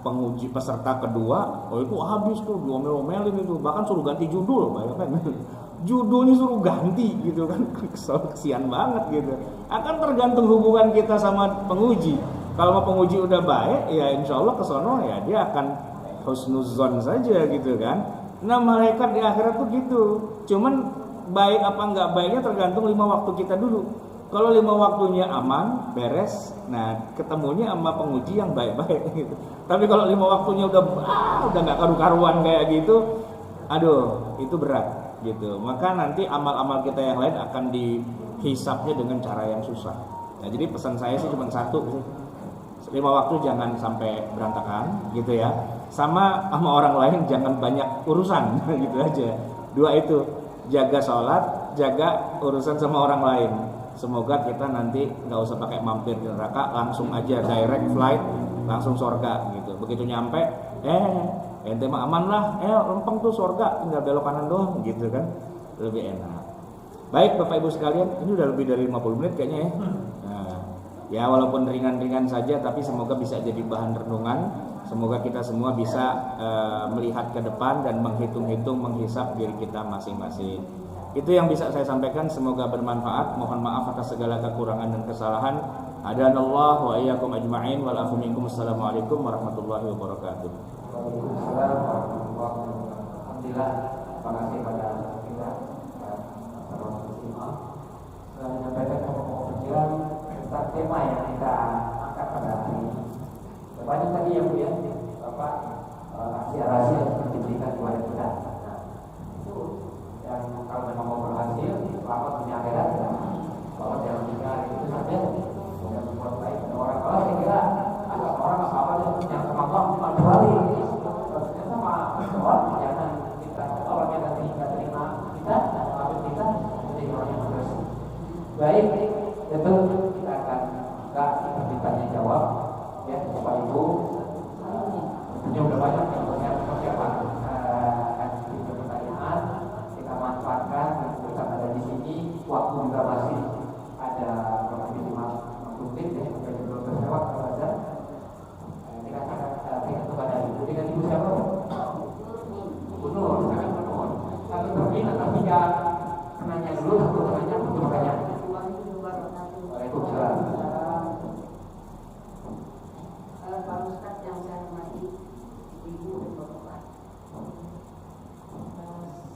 penguji peserta kedua, itu habis tuh diomel-omelin itu, bahkan suruh ganti judul, bayangkan. Judulnya suruh ganti gitu kan, kesian banget gitu. Akan tergantung hubungan kita sama penguji. Kalau mau penguji udah baik, ya insya Allah kesono ya dia akan husnuzon saja gitu kan. Nah malaikat di akhirat tuh gitu. Cuman baik apa enggak baiknya tergantung 5 waktu kita dulu. Kalau 5 waktunya aman, beres, nah ketemunya sama penguji yang baik-baik gitu. Tapi kalau 5 waktunya udah nggak karu-karuan kayak gitu, aduh itu berat gitu. Maka nanti amal-amal kita yang lain akan dihisapnya dengan cara yang susah. Nah jadi pesan saya sih cuma satu sih, 5 waktu jangan sampai berantakan gitu ya. Sama orang lain jangan banyak urusan gitu aja. 2 itu, jaga sholat, jaga urusan sama orang lain. Semoga kita nanti nggak usah pakai mampir ke neraka, langsung aja direct flight, langsung surga gitu. Begitu nyampe, ente mah aman lah, lempeng tuh surga, tinggal belok kanan doang gitu kan, lebih enak. Baik Bapak Ibu sekalian, ini udah lebih dari 50 menit kayaknya ya. Nah, ya walaupun ringan-ringan saja, tapi semoga bisa jadi bahan renungan. Semoga kita semua bisa melihat ke depan dan menghitung-hitung, menghisap diri kita masing-masing. Itu yang bisa saya sampaikan, semoga bermanfaat. Mohon maaf atas segala kekurangan dan kesalahan. Hadanallah wa iyyakum ajma'in wal afu minkum. Assalamualaikum warahmatullahi wabarakatuh. Waalaikumsalam warahmatullahi wabarakatuh. Alhamdulillah, terima kasih pada kita para muslimah telah menyampaikan pokok pikiran tentang tema yang kita angkat pada hari ini. Banyak tadi yang kemudian Bapak rahasia-rahasia yang diberikan kepada kita. Nah, itu yang kalau memang mau berhasil selamat dunia akhirat ya, selamat dalam dunia itu saja. Yang membuat baik pada orang. Kalau saya kira agak orang apa yang sama Allah cuma 2 hari. Sama orang jangan kita orang yang nanti tidak terima kita dan maafin kita menjadi orang yang bersih. Baik, tentu kita akan seperti tanya jawab ya Bapak Ibu. Ini udah banyak yang punya persiapan pertanyaan, kita manfaatkan kita ada di sini, waktu juga masih ada kurang lebih 5 menit ya, kita belum terjawab kepada kita kepada Ibu dengan Ibu siapa? Nur, kami berminat tapi ya penanya dulu, satu penanya untuk makanya. Waalaikumsalam. Pak Ustadz yang saya hormati, Ibu dan Bapak,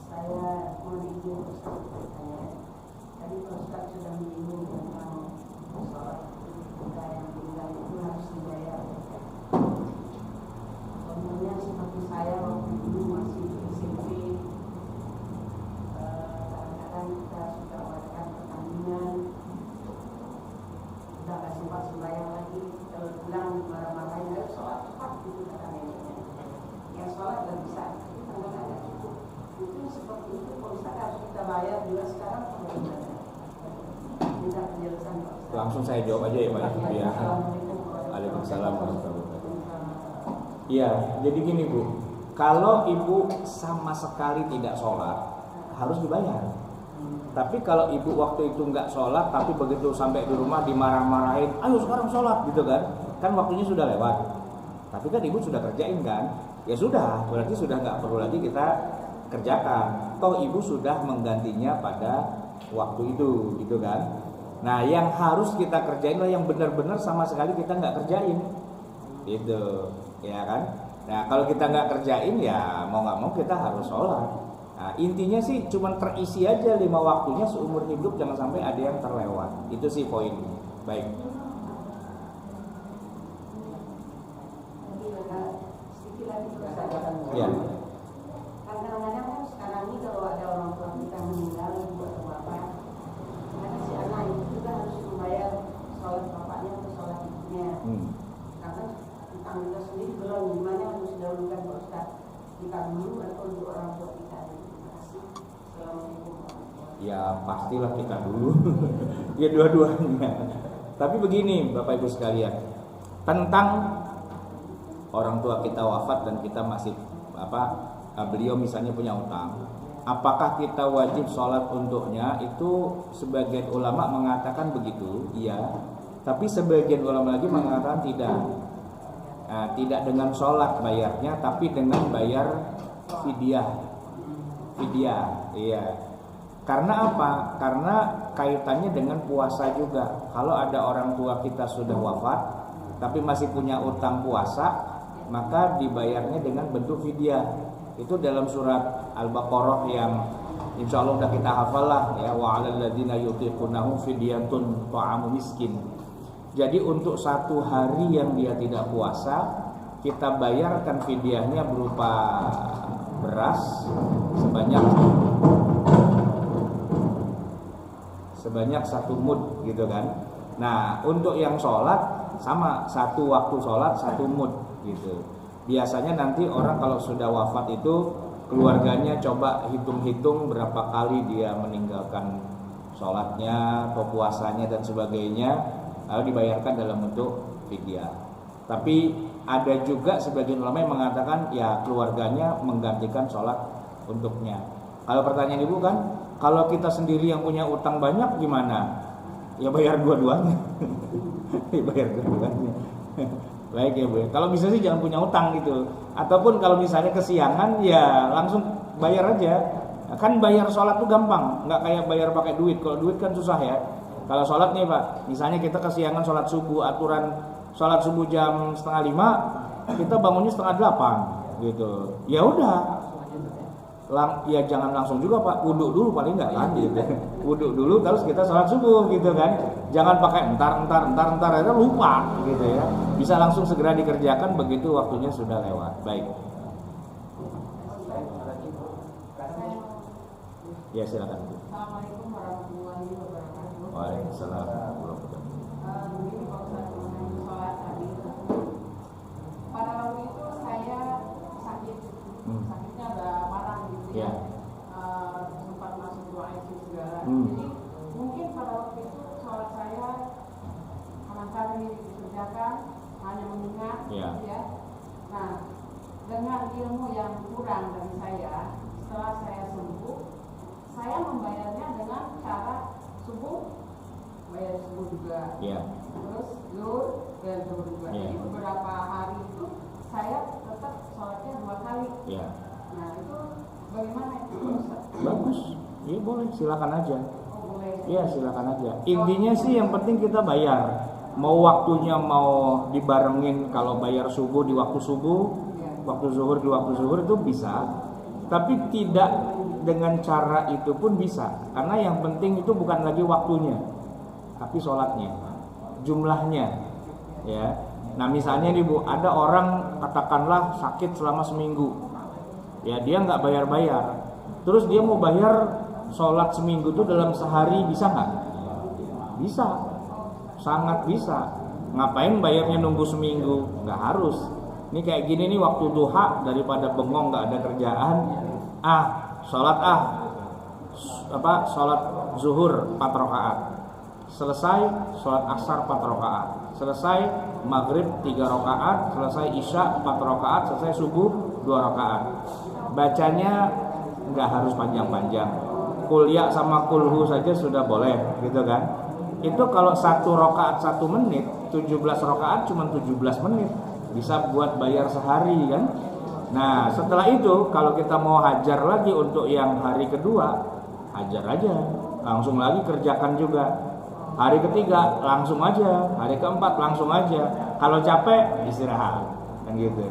saya mau izin Ustadz bertanya. Tadi Pak Ustadz sudah menyinggung tentang sholat kita yang tinggal itu harus dibayar. Kemudian seperti saya waktu dulu masih di SMP, kadang-kadang kita suka melakukan pertandingan, udah nggak sempat sembahyang lagi, kalau pulang marah-marahin, ayo sholat cepat gitu kata neneknya. Yang sholat nggak bisa, itu tanda-tanda cukup. Itu seperti itu, kalau Ustaz harus kita bayar juga sekarang, bagaimana? Minta penjelasan Pak Ustaz. Langsung saya jawab aja ya Pak. Ya. Waalaikumsalam warahmatullahi wabarakatuh. Iya, jadi gini Bu, kalau Ibu sama sekali tidak sholat harus dibayar. Tapi kalau Ibu waktu itu nggak sholat, tapi begitu sampai di rumah dimarah-marahin, ayo sekarang sholat gitu kan waktunya sudah lewat. Tapi kan Ibu sudah kerjain kan, ya sudah, berarti sudah nggak perlu lagi kita kerjakan. Toh Ibu sudah menggantinya pada waktu itu, gitu kan. Nah, yang harus kita kerjain lah yang benar-benar sama sekali kita nggak kerjain. Itu, ya kan? Nah, kalau kita nggak kerjain ya mau nggak mau kita harus sholat. Nah, intinya sih cuma terisi aja 5 waktunya seumur hidup, jangan sampai ada yang terlewat. Itu sih poinnya. Baik. Sedikit lagi Ya. kadang-kadang kan sekarang ini kalau ada orang tua kita meninggal ibu atau bapak, karena si anak itu juga harus membayar sholat bapaknya atau sholat ibunya. Karena utang kita sendiri belum, gimana harus didahulukan Pak Ustaz, kita dulu atau untuk orang tua kita. Terima kasih. Assalamualaikum warahmatullahi wabarakatuh. Ya pastilah kita dulu. Ya dua-duanya. Tapi begini Bapak Ibu sekalian, tentang orang tua kita wafat dan kita masih beliau misalnya punya utang, apakah kita wajib sholat untuknya? Itu sebagian ulama mengatakan begitu, iya. Tapi sebagian ulama lagi mengatakan tidak. Nah, tidak dengan sholat bayarnya, tapi dengan bayar fidyah. Fidyah, iya. Karena apa? Karena kaitannya dengan puasa juga. Kalau ada orang tua kita sudah wafat, tapi masih punya utang puasa, maka dibayarnya dengan bentuk fidyah. Itu dalam surat Al-Baqarah yang insya Allah udah kita hafal lah ya, wa 'alal ladzina yutiqunahu fidyatun ta'amu miskin. Jadi untuk 1 hari yang dia tidak puasa, kita bayarkan fidyahnya berupa beras sebanyak 1 mud gitu kan. Nah, untuk yang sholat sama, 1 waktu sholat 1 mud gitu. Biasanya nanti orang kalau sudah wafat itu keluarganya coba hitung-hitung berapa kali dia meninggalkan sholatnya atau puasanya dan sebagainya, lalu dibayarkan dalam bentuk fidyah. Tapi ada juga sebagian ulama yang mengatakan ya keluarganya menggantikan sholat untuknya. Kalau pertanyaan ibu kan, kalau kita sendiri yang punya utang banyak gimana? Ya bayar dua-duanya. Bayar dua-duanya. Baik ya Bu. Kalau bisa sih jangan punya utang gitu. Ataupun kalau misalnya kesiangan ya langsung bayar aja. Kan bayar sholat tuh gampang, nggak kayak bayar pakai duit. Kalau duit kan susah ya. Kalau sholat nih Pak, misalnya kita kesiangan sholat subuh, aturan sholat subuh jam 4:30, kita bangunnya 7:30 gitu. Ya udah. Ya jangan langsung juga Pak, wudhu dulu paling enggak kan gitu. Wudhu dulu terus kita sholat subuh gitu kan. Jangan pakai entar itu lupa gitu ya. Bisa langsung segera dikerjakan begitu waktunya sudah lewat. Baik. Ya silakan. Assalamualaikum warahmatullahi wabarakatuh. Waalaikumsalam warahmatullahi wabarakatuh. Begini Pak Ustaz, mengenai sholat tadi. Pada waktu itu saya sakit, sakitnya udah parah gitu ya. Sempat masuk ruang ICU segala. Jadi mungkin pada waktu itu sholat saya sama sekali dikerjakan, hanya mengingat ya. Nah, dengan ilmu yang kurang dari saya, setelah saya sembuh, saya membayarnya dengan cara subuh, bayar subuh juga, terus zuhur bayar zuhur juga. Jadi beberapa hari itu saya tetap sholatnya 2 kali. Nah itu bagaimana itu? Bagus, ya boleh, silakan aja. Oh boleh. Iya silakan aja. Intinya sih yang penting kita bayar. Mau waktunya mau dibarengin, kalau bayar subuh di waktu subuh, waktu zuhur di waktu zuhur itu bisa. Tapi tidak dengan cara itu pun bisa. Karena yang penting itu bukan lagi waktunya, tapi sholatnya, jumlahnya. Ya. Nah misalnya nih Bu, ada orang katakanlah sakit selama seminggu. Ya dia nggak bayar-bayar. Terus dia mau bayar sholat seminggu itu dalam sehari, bisa nggak? Bisa, sangat bisa. Ngapain bayarnya nunggu seminggu? Nggak harus. Ini kayak gini nih waktu duha, daripada bengong nggak ada kerjaan, sholat sholat zuhur 4 rakaat, selesai sholat asar 4 rakaat, selesai maghrib 3 rakaat, selesai isya 4 rakaat, selesai subuh 2 rakaat. Bacanya nggak harus panjang-panjang, kuliah sama kulhu saja sudah boleh gitu kan. Itu kalau 1 rakaat 1 menit, 17 rakaat cuma 17 menit, bisa buat bayar sehari kan. Nah setelah itu kalau kita mau hajar lagi untuk yang hari kedua, hajar aja, langsung lagi kerjakan juga. Hari ketiga langsung aja, hari keempat langsung aja. Kalau capek istirahat, kan gitu.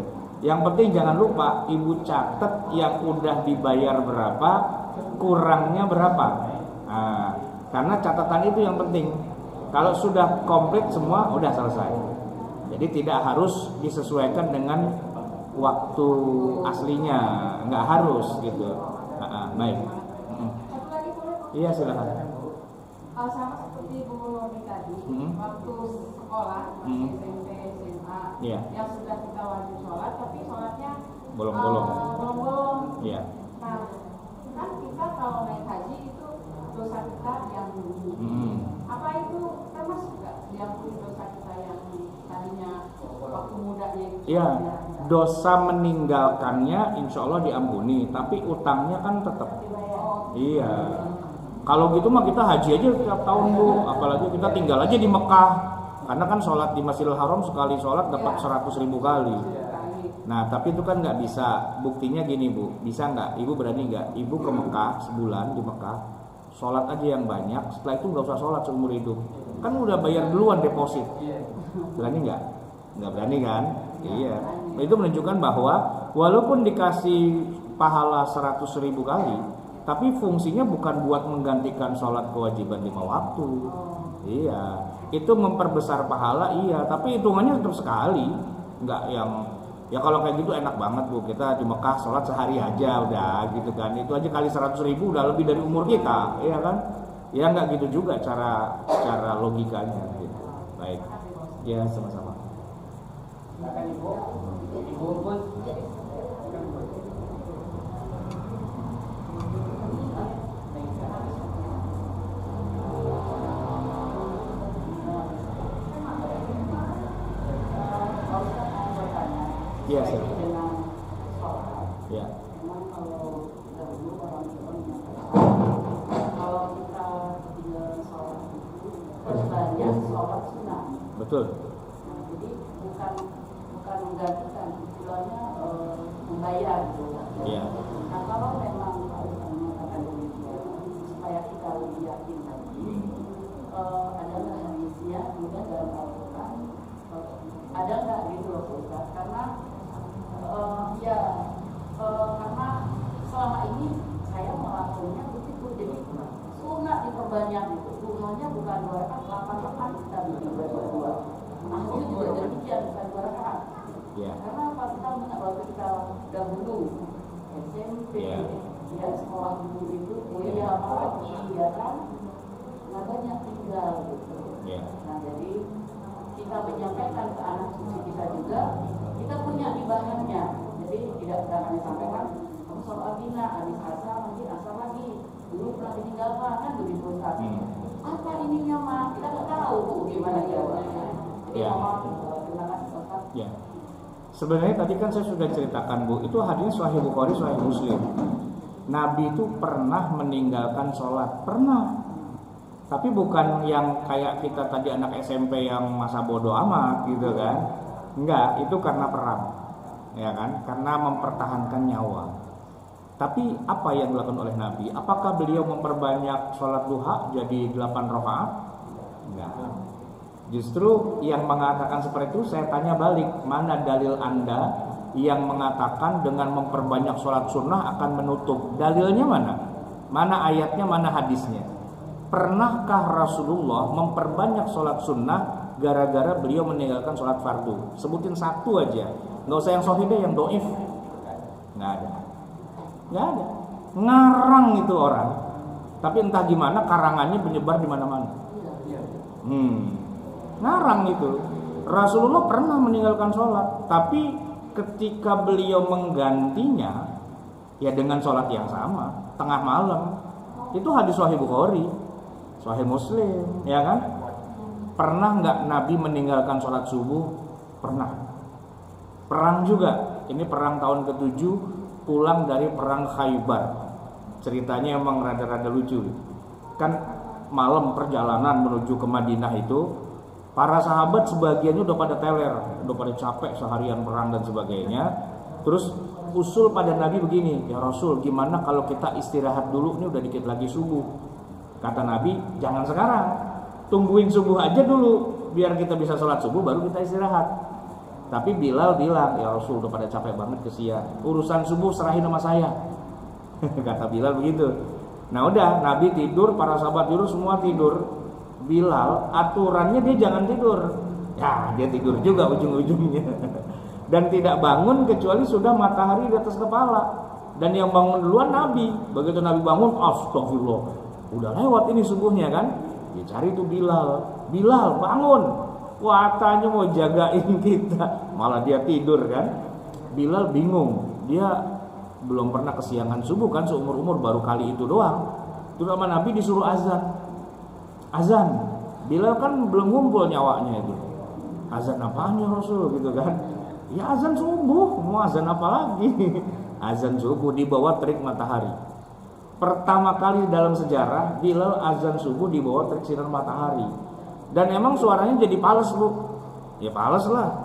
Yang penting jangan lupa ibu catat yang udah dibayar berapa, kurangnya berapa. Nah, karena catatan itu yang penting. Kalau sudah komplit semua udah selesai. Jadi tidak harus disesuaikan dengan waktu aslinya, nggak harus gitu. Baik. Satu lagi boleh? Iya silakan. Sama seperti Bu Noni tadi, waktu sekolah, SMP, SMA, yang sudah kita wajib sholat, tapi sholatnya bolong-bolong. Bolong-bolong. Iya. Nah, kan kita kalau naik haji itu dosa kita yang apa itu termasuk nggak diampuni dosa kita yang tadinya waktu mudanya itu? Iya. Dosa meninggalkannya insya Allah diampuni, tapi utangnya kan tetap. Iya. Kalau gitu mah kita haji aja tiap tahun Bu, apalagi kita tinggal aja di Mekah. Karena kan sholat di Masjidil Haram sekali sholat dapat 100.000 kali. Nah tapi itu kan nggak bisa. Buktinya gini Bu, bisa nggak? Ibu berani nggak? Ibu ke Mekah sebulan di Mekah, sholat aja yang banyak. Setelah itu nggak usah sholat seumur hidup. Kan udah bayar duluan deposit. Berani nggak? Nggak berani kan? Iya. Itu menunjukkan bahwa walaupun dikasih pahala 100.000 kali, tapi fungsinya bukan buat menggantikan sholat kewajiban 5 waktu. Iya, itu memperbesar pahala iya, tapi hitungannya tetap sekali. Enggak yang ya kalau kayak gitu enak banget Bu, kita di Mekah sholat sehari aja udah gitu kan. Itu aja kali 100.000 udah lebih dari umur kita, iya kan? Ya enggak gitu juga cara logikanya gitu. Baik. Ya sama-sama. Silakan Ibu. Ibu pun Iya, sih. dengan sholat. Ya. Memang kalau dahulu orang tua kalau kita tinggal sholat itu perbanyak sholat sunnah. Betul. Nah, jadi bukan menggantikan, istilahnya membayar gitu. Iya. Nah kalau memang mengatakan demikian supaya kita lebih yakin lagi, adalah hadisnya kemudian dalam Al-Quran ada nggak gitu loh Ustaz? Karena karena selama ini saya melakukannya begitu, jadi sunat diperbanyak gitu. Duhanya bukan 2 rakaat, 8 rakaat kita bikin 2. Nah itu juga demikian, bukan 2 rakaat. Ya. Karena apa kita ingat waktu kita dahulu SMP, ya sekolah dulu itu kuliah apalagi ya kan, nggak banyak tinggal gitu. Nah jadi kita menyampaikan ke anak cucu kita juga, kita punya di bahannya. Jadi tidak hanya sampaikan kamu sholat bina, habis asar nanti asar lagi. Dulu pernah ditinggalkan kan begitu Ustaz. Apa ininya mah? Kita nggak tahu Bu gimana jawabannya. Jadi terima kasih Ustaz. Ya. Sebenarnya tadi kan saya sudah ceritakan Bu, itu hadisnya Sahih Bukhari, Sahih Muslim. Nabi itu pernah meninggalkan sholat, pernah. Tapi bukan yang kayak kita tadi anak SMP yang masa bodoh amat gitu kan. Enggak, itu karena perang. Ya kan? Karena mempertahankan nyawa. Tapi apa yang dilakukan oleh Nabi? Apakah beliau memperbanyak sholat duha jadi 8 rakaat? Enggak. Justru yang mengatakan seperti itu saya tanya balik, mana dalil Anda yang mengatakan dengan memperbanyak sholat sunnah akan menutup? Dalilnya mana? Mana ayatnya, mana hadisnya? Pernahkah Rasulullah memperbanyak sholat sunnah gara-gara beliau meninggalkan sholat fardu? Sebutin satu aja, nggak usah yang sahih deh, yang doif. Nggak ada. Ngarang itu orang, tapi entah gimana karangannya menyebar di mana-mana. Ngarang itu. Rasulullah pernah meninggalkan sholat, tapi ketika beliau menggantinya ya dengan sholat yang sama tengah malam, itu hadis Sahih Bukhari, Sahih Muslim, ya kan? Pernah nggak Nabi meninggalkan sholat subuh? Pernah. Perang juga. Ini perang tahun ke-7, pulang dari perang Khaybar. Ceritanya emang rada-rada lucu. Kan malam perjalanan menuju ke Madinah itu, para sahabat sebagiannya udah pada teler, udah pada capek seharian perang dan sebagainya. Terus usul pada Nabi begini, ya Rasul, gimana kalau kita istirahat dulu, ini udah dikit lagi subuh. Kata Nabi, jangan sekarang, tungguin subuh aja dulu biar kita bisa sholat subuh baru kita istirahat. Tapi Bilal bilang, ya Rasul udah pada capek banget kesian, urusan subuh serahin sama saya. Kata Bilal begitu. Nah udah, Nabi tidur, para sahabat tidur, semua tidur. Bilal aturannya dia jangan tidur. Ya dia tidur juga ujung-ujungnya. Dan tidak bangun kecuali sudah matahari di atas kepala. Dan yang bangun duluan Nabi. Begitu Nabi bangun, astagfirullah, udah lewat ini subuhnya kan. Dia cari tuh Bilal, Bilal bangun. Katanya mau jagain kita, malah dia tidur kan. Bilal bingung, dia belum pernah kesiangan subuh kan, seumur-umur baru kali itu doang. Terus sama Nabi disuruh azan. Bilal kan belum ngumpul nyawanya itu. Azan apaan ya Rasul gitu kan. Ya azan subuh, mau azan apa lagi? Azan subuh di bawah terik matahari. Pertama kali dalam sejarah Bilal azan subuh di bawah terik sinar matahari. Dan emang suaranya jadi pales bu. Ya pales lah.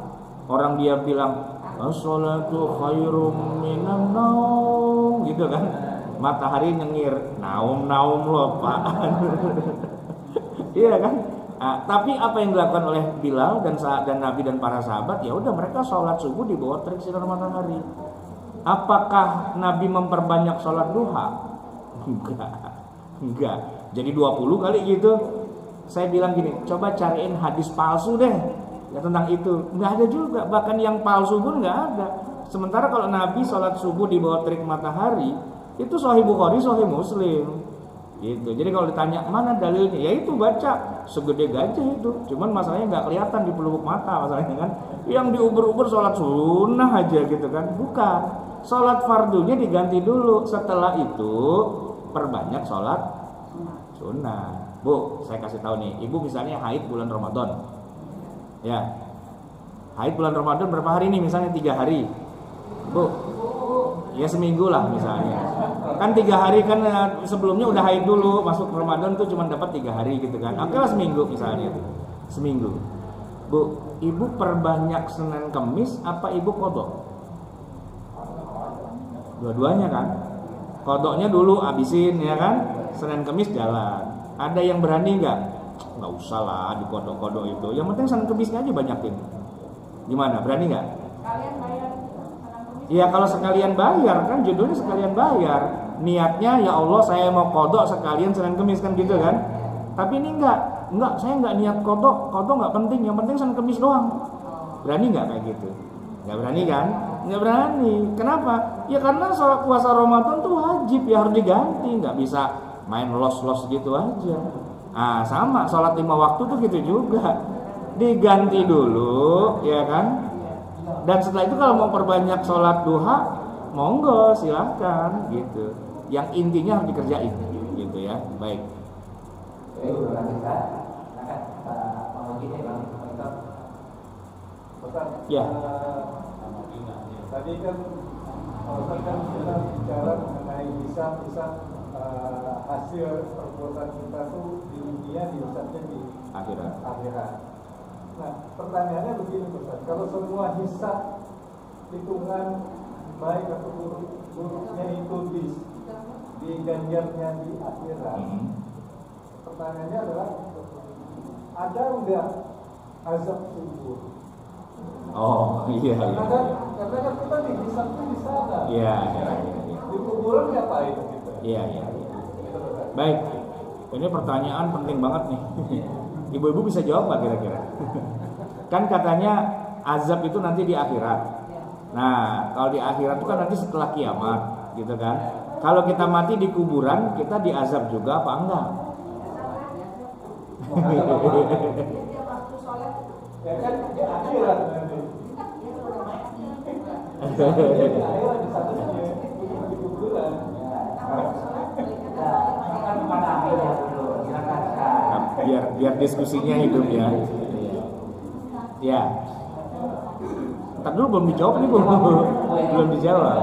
Orang dia bilang as-salatu khairum minan naum gitu kan. Matahari nyengir, naum lo Pak. Iya kan? Nah, tapi apa yang dilakukan oleh Bilal dan Nabi dan para sahabat, ya udah mereka sholat subuh di bawah terik sinar matahari. Apakah Nabi memperbanyak sholat duha? Enggak. Jadi 20 kali gitu. Saya bilang gini, coba cariin hadis palsu deh ya tentang itu. Enggak ada juga, bahkan yang palsu pun enggak ada. Sementara kalau Nabi sholat subuh di bawah terik matahari, itu Sahih Bukhari, Sahih Muslim gitu. Jadi kalau ditanya mana dalilnya, ya itu baca segede gajah itu. Cuman masalahnya enggak kelihatan di pelupuk mata masalahnya kan. Yang diuber-uber sholat sunnah aja gitu kan. Bukan, sholat fardunya diganti dulu. Setelah itu perbanyak sholat sunnah. Bu, saya kasih tahu nih, ibu misalnya haid bulan Ramadan. Ya. Haid bulan Ramadan berapa hari nih? Misalnya 3 hari. Bu. Ya seminggu lah misalnya. Kan 3 hari kan sebelumnya udah haid dulu, masuk Ramadan tuh cuma dapat 3 hari gitu kan. Oke lah seminggu misalnya. Seminggu. Bu, ibu perbanyak Senin Kemis apa ibu kodok? Dua-duanya kan. Kodoknya dulu abisin ya kan. Senin Kemis jalan. Ada yang berani nggak? Nggak usah lah di kodok-kodok itu. Yang penting Senin Kemisnya aja banyakin. Gimana? Berani nggak? Kalian bayar Iya kalau sekalian bayar kan judulnya sekalian bayar. Niatnya ya Allah saya mau kodok sekalian Senin Kemis kan gitu kan. Tapi ini enggak saya nggak niat kodok nggak penting. Yang penting Senin Kemis doang. Berani nggak kayak gitu? Nggak berani kan? Nggak berani. Kenapa? Ya karena sholat puasa Ramadan tuh wajib ya harus diganti. Nggak bisa main los gitu aja. Ah sama sholat 5 waktu tuh gitu juga. Diganti dulu ya kan. Dan setelah itu kalau mau perbanyak sholat duha, monggo silakan gitu. Yang intinya harus dikerjain gitu ya. Baik. Udah kita Ya. Tadi kan kita bicara mengenai bisa hasil perbuatan kita tuh di dunia dihisabnya di akhirat. Nah, pertanyaannya begini Ustaz, kalau semua hisab hitungan baik atau buruknya itu di ganjarnya di akhirat, pertanyaannya adalah ada enggak azab kubur? Oh iya. Karena kan kita dihisab tuh di sana. Iya. Di kuburan ngapain gitu? Iya. Baik. Ini pertanyaan penting banget nih. Ibu-ibu bisa jawab nggak kira-kira? Kan katanya azab itu nanti di akhirat. Nah, kalau di akhirat itu kan nanti setelah kiamat, gitu kan? Kalau kita mati di kuburan, kita diazab juga apa enggak? Ya kan di akhirat nanti. Di akhirat di sana di kuburan. Kan pada akhirnya dulu silakan. Biar diskusinya hidup ya. Ya. Ntar dulu belum dijawab nih Bu. Belum dijawab.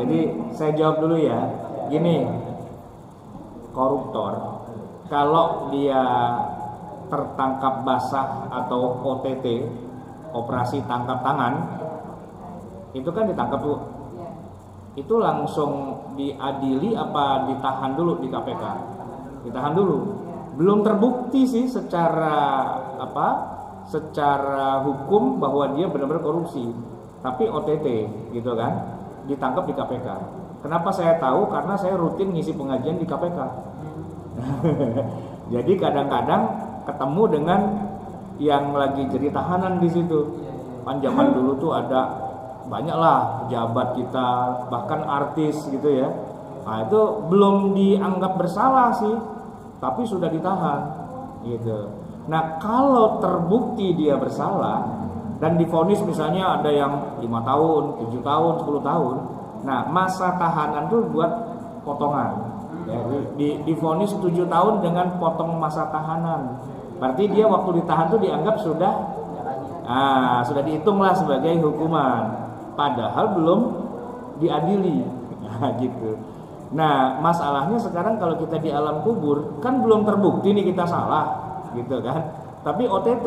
Jadi saya jawab dulu ya. Gini, koruptor kalau dia tertangkap basah atau OTT, operasi tangkap tangan, itu kan ditangkap tuh. Itu langsung diadili apa ditahan dulu di KPK? Ditahan dulu. belum terbukti sih secara secara hukum bahwa dia benar-benar korupsi, tapi OTT gitu kan, ditangkap di KPK. Kenapa saya tahu? Karena saya rutin ngisi pengajian di KPK. Jadi kadang-kadang ketemu dengan yang lagi jadi tahanan di situ. Kan zaman dulu tuh ada banyaklah pejabat kita, bahkan artis gitu ya. Nah itu belum dianggap bersalah sih, tapi sudah ditahan gitu. Nah kalau terbukti dia bersalah dan divonis misalnya ada yang 5 tahun, 7 tahun, 10 tahun, nah masa tahanan tuh buat potongan ya, divonis 7 tahun dengan potong masa tahanan, berarti dia waktu ditahan tuh dianggap sudah dihitunglah sebagai hukuman, padahal belum diadili. Nah gitu. Nah masalahnya sekarang kalau kita di alam kubur kan belum terbukti nih kita salah gitu kan, tapi OTT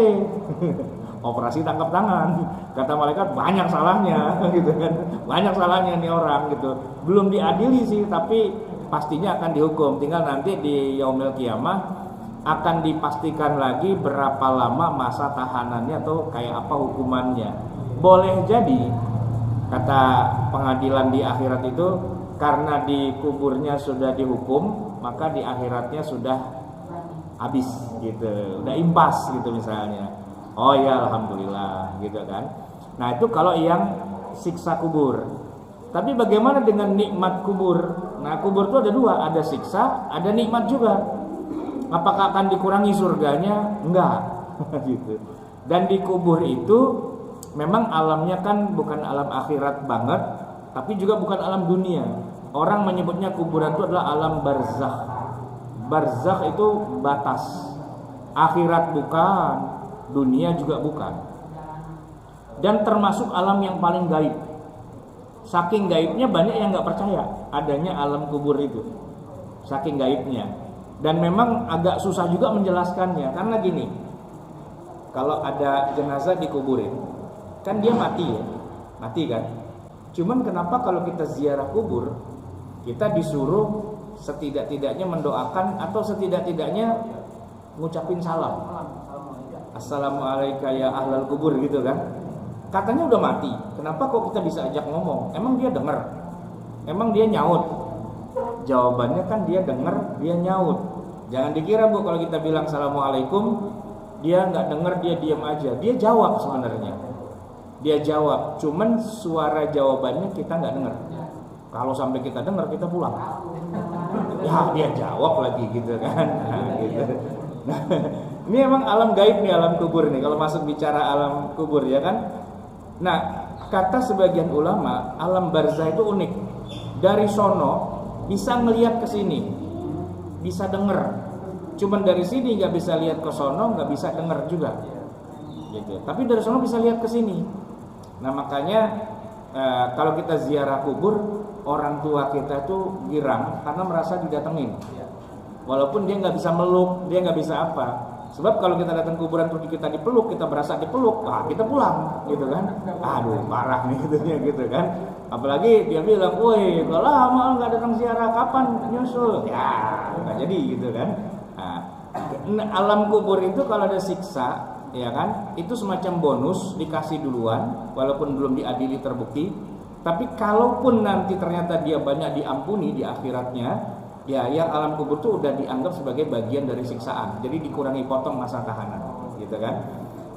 operasi tangkap tangan, kata malaikat banyak salahnya gitu kan, banyak salahnya nih orang gitu, belum diadili sih, tapi pastinya akan dihukum. Tinggal nanti di yaumil qiyamah akan dipastikan lagi berapa lama masa tahanannya atau kayak apa hukumannya. Boleh jadi kata pengadilan di akhirat itu karena di kuburnya sudah dihukum, maka di akhiratnya sudah habis gitu, udah impas gitu misalnya. Oh ya alhamdulillah gitu kan. Nah itu kalau yang siksa kubur. Tapi bagaimana dengan nikmat kubur? Nah kubur itu ada dua, ada siksa, ada nikmat juga. Apakah akan dikurangi surganya? Enggak gitu. Dan di kubur itu memang alamnya kan bukan alam akhirat banget, tapi juga bukan alam dunia. Orang menyebutnya kuburan itu adalah alam barzakh. Barzakh itu batas. Akhirat bukan, dunia juga bukan. Dan termasuk alam yang paling gaib. Saking gaibnya banyak yang gak percaya adanya alam kubur itu. Saking gaibnya. Dan memang agak susah juga menjelaskannya. Karena gini, kalau ada jenazah dikuburin, kan dia mati ya, mati kan. Cuman kenapa kalau kita ziarah kubur, kita disuruh setidak-tidaknya mendoakan atau setidak-tidaknya ngucapin salam. Assalamualaikum ya ahlal kubur gitu kan. Katanya udah mati, kenapa kok kita bisa ajak ngomong? Emang dia denger? Emang dia nyaut? Jawabannya kan dia denger, dia nyaut. Jangan dikira Bu kalau kita bilang assalamualaikum, dia nggak denger, dia diam aja. Dia jawab sebenarnya. Dia jawab, cuman suara jawabannya kita nggak dengar. Kalau sampai kita dengar, kita pulang. Ya dia jawab lagi gitu kan. Nah, gitu. Nah, ini emang alam gaib nih, alam kubur nih. Kalau masuk bicara alam kubur ya kan. Nah kata sebagian ulama, alam barzah itu unik. Dari sono bisa ngelihat ke sini, bisa denger. Cuman dari sini nggak bisa lihat ke sono, nggak bisa denger juga. Gitu. Tapi dari sono bisa lihat ke sini. Nah makanya kalau kita ziarah kubur, orang tua kita tuh girang karena merasa didatengin. Walaupun dia nggak bisa meluk, dia nggak bisa apa. Sebab kalau kita datang kuburan terus kita dipeluk, kita berasa dipeluk, kita pulang, gitu kan? Aduh parah nih gitu kan? Apalagi dia bilang, woi kalau lama nggak datang ziarah, kapan nyusul? Ya nggak jadi gitu kan? Nah, alam kubur itu kalau ada siksa, ya kan, itu semacam bonus dikasih duluan walaupun belum diadili terbukti. Tapi kalaupun nanti ternyata dia banyak diampuni di akhiratnya, ya yang alam kubur itu udah dianggap sebagai bagian dari siksaan, jadi dikurangi potong masa tahanan gitu kan.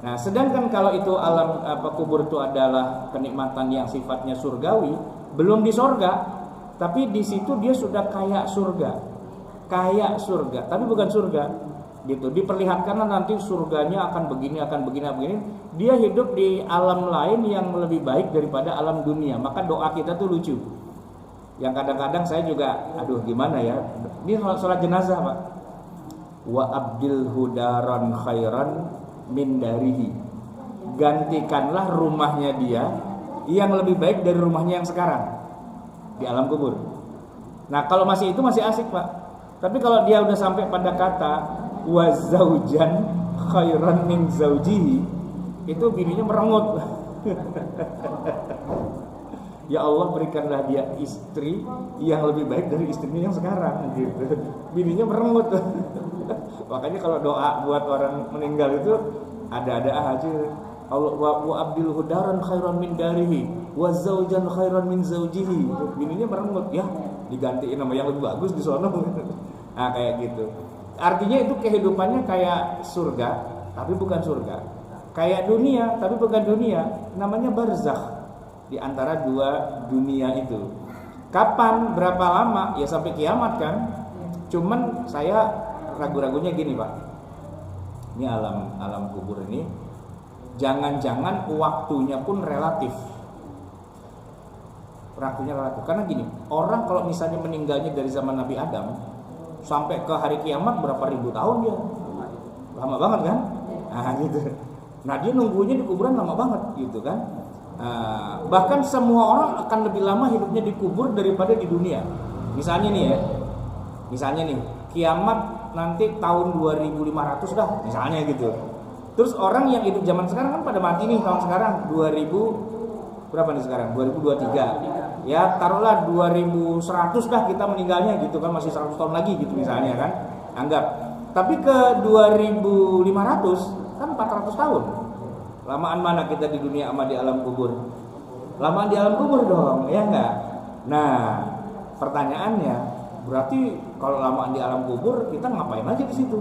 Nah sedangkan kalau itu alam kubur itu adalah kenikmatan yang sifatnya surgawi, belum di surga, tapi di situ dia sudah kayak surga tapi bukan surga gitu. Diperlihatkan nanti surganya akan begini. Dia hidup di alam lain yang lebih baik daripada alam dunia. Maka doa kita tuh lucu. Yang kadang-kadang saya juga, aduh gimana ya. Ini sholat jenazah Pak. Wa abdil hudaran khairan min darihi. Gantikanlah rumahnya dia yang lebih baik dari rumahnya yang sekarang di alam kubur. Nah kalau masih itu masih asik Pak. Tapi kalau dia udah sampai pada kata wa zaujan khairan min zaujihi, itu bininya merengut. Ya Allah berikanlah dia istri yang lebih baik dari istrinya yang sekarang gitu. Bininya merengut. Makanya kalau doa buat orang meninggal itu ada-ada aja. Allah wa abdil hudaran khairan min darihi wa zaujan khairan min zaujihi. Bininya merengut, ya digantiin nama yang lebih bagus di sono. Nah kayak gitu. Artinya itu kehidupannya kayak surga tapi bukan surga. Kayak dunia tapi bukan dunia. Namanya barzakh. Di antara dua dunia itu. Kapan, berapa lama? Ya sampai kiamat kan. Cuman saya ragu-ragunya gini Pak. Ini alam kubur ini, jangan-jangan waktunya pun relatif. Waktunya relatif. Karena gini, orang kalau misalnya meninggalnya dari zaman Nabi Adam sampai ke hari kiamat berapa ribu tahun dia? Lama banget kan? Nah gitu. Nah dia nunggunya di kuburan lama banget gitu kan. Bahkan semua orang akan lebih lama hidupnya dikubur daripada di dunia. Misalnya nih kiamat nanti tahun 2500 dah misalnya gitu. Terus orang yang hidup zaman sekarang kan pada mati nih tahun sekarang 2000 berapa nih sekarang 2023. Ya taruhlah 2100 dah kita meninggalnya gitu kan, masih 100 tahun lagi gitu misalnya kan. Anggap. Tapi ke 2500 kan 400 tahun. Lamaan mana kita di dunia sama di alam kubur? Lamaan di alam kubur dong, ya enggak? Nah, pertanyaannya, berarti kalau lamaan di alam kubur kita ngapain aja di situ?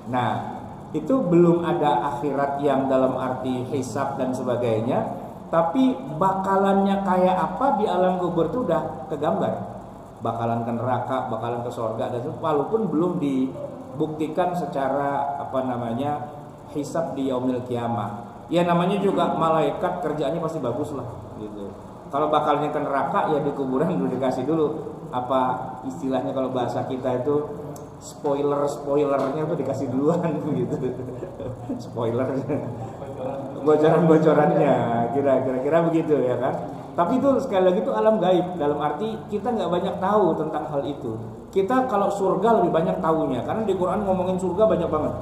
Nah, itu belum ada akhirat yang dalam arti hisab dan sebagainya, tapi bakalannya kayak apa di alam kubur itu udah kegambar. Bakalan ke neraka, bakalan ke surga, dan walaupun belum dibuktikan secara hisab di yaumil kiamah. Ya namanya juga malaikat kerjaannya pasti bagus lah gitu. Kalau bakalnya ke neraka ya di kuburan dulu dikasih dulu istilahnya kalau bahasa kita itu spoilernya tuh dikasih duluan gitu. Spoiler. Bocorannya kira-kira begitu ya kan. Tapi itu sekali lagi itu alam gaib, dalam arti kita nggak banyak tahu tentang hal itu. Kita kalau surga lebih banyak tahunya karena di Quran ngomongin surga banyak banget.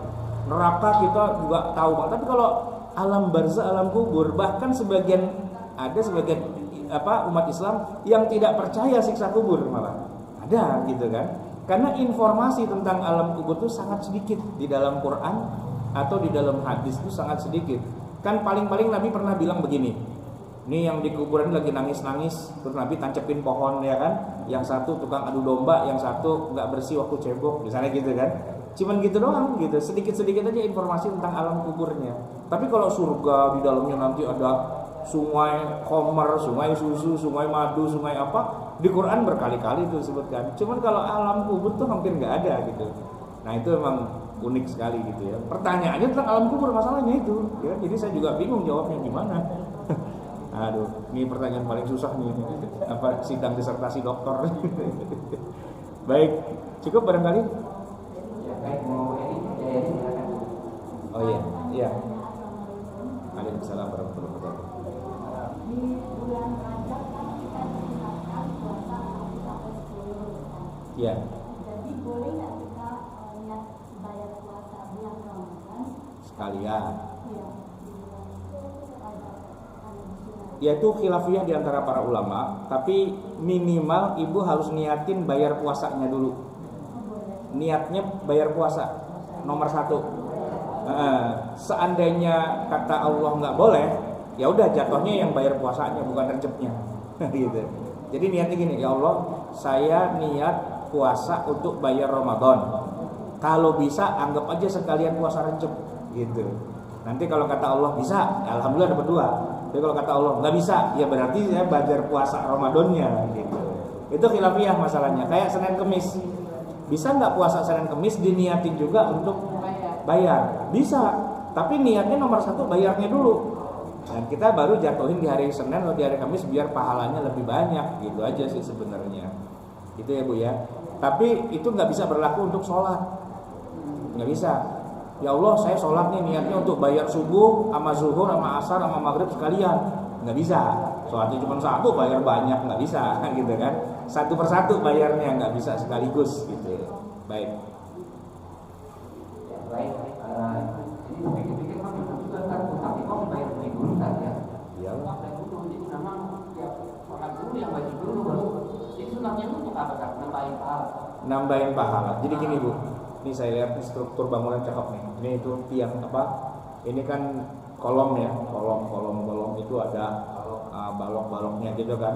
Neraka kita juga tahu banget. Tapi kalau alam barzakh, alam kubur, bahkan sebagian umat Islam yang tidak percaya siksa kubur malah ada gitu kan. Karena informasi tentang alam kubur itu sangat sedikit di dalam Quran atau di dalam hadis itu sangat sedikit. Kan paling-paling Nabi pernah bilang begini. Ini yang di kuburan lagi nangis-nangis, terus Nabi tancepin pohon ya kan. Yang satu tukang adu domba, yang satu nggak bersih waktu cebok, misalnya gitu kan. Cuman gitu doang gitu, sedikit-sedikit aja informasi tentang alam kuburnya. Tapi kalau surga di dalamnya nanti ada sungai Khomer, sungai susu, sungai madu, sungai apa, di Quran berkali-kali itu disebutkan. Cuman kalau alam kubur tuh hampir nggak ada gitu. Nah itu emang unik sekali gitu ya. Pertanyaannya tentang alam kubur masalahnya itu, ya. Jadi saya juga bingung jawabnya gimana. Aduh, ini pertanyaan paling susah nih. Sidang disertasi doktor. Baik, cukup barangkali. Oh iya. Waalaikumsalam warahmatullahi wabarakatuh. Di bulan Rajab kan kita diingatkan puasa 1-10. Iya. Jadi boleh nggak kita niat bayar puasa bulan Ramadan Sekalian. Iya. Ya itu khilafiyah di antara para ulama, tapi minimal ibu harus niatin bayar puasanya dulu. Niatnya bayar puasa nomor 1. Seandainya kata Allah nggak boleh, ya udah jatuhnya yang bayar puasanya bukan recepnya, gitu. Jadi niatnya gini, ya Allah, saya niat puasa untuk bayar Ramadan. Kalau bisa anggap aja sekalian puasa recep, gitu. Nanti kalau kata Allah bisa, ya alhamdulillah dapat 2. Tapi kalau kata Allah nggak bisa, ya berarti saya bayar puasa Ramadannya, gitu. Itu khilafiyah masalahnya. Kayak Senin Kemis. Bisa nggak puasa Senin Kemis diniatin juga untuk bayar? Bisa, tapi niatnya nomor 1 bayarnya dulu. Dan kita baru jatuhin di hari Senin atau di hari Kamis biar pahalanya lebih banyak, gitu aja sih sebenarnya. Itu ya Bu ya. Tapi itu nggak bisa berlaku untuk sholat, nggak bisa. Ya Allah, saya sholat nih niatnya untuk bayar subuh, sama zuhur, sama asar, sama maghrib sekalian. Nggak bisa. Sholatnya cuma 1 bayar banyak, nggak bisa, gitu kan. 1 persatu bayarnya, nggak bisa sekaligus, gitu. Baik. Baik. Jadi pikir-pikir kan juga kan, tapi kok bayar dulu kan ya? Iya. Jadi memang dulu yang wajib dulu baru. Jadi sunahnya itu untuk apa Kak? Nambahin pahala. Nambahin pahala. Jadi gini Bu, ini saya lihat struktur bangunan cakep nih. Ini itu tiang apa? Ini kan kolom ya, kolom itu ada balok-baloknya gitu kan.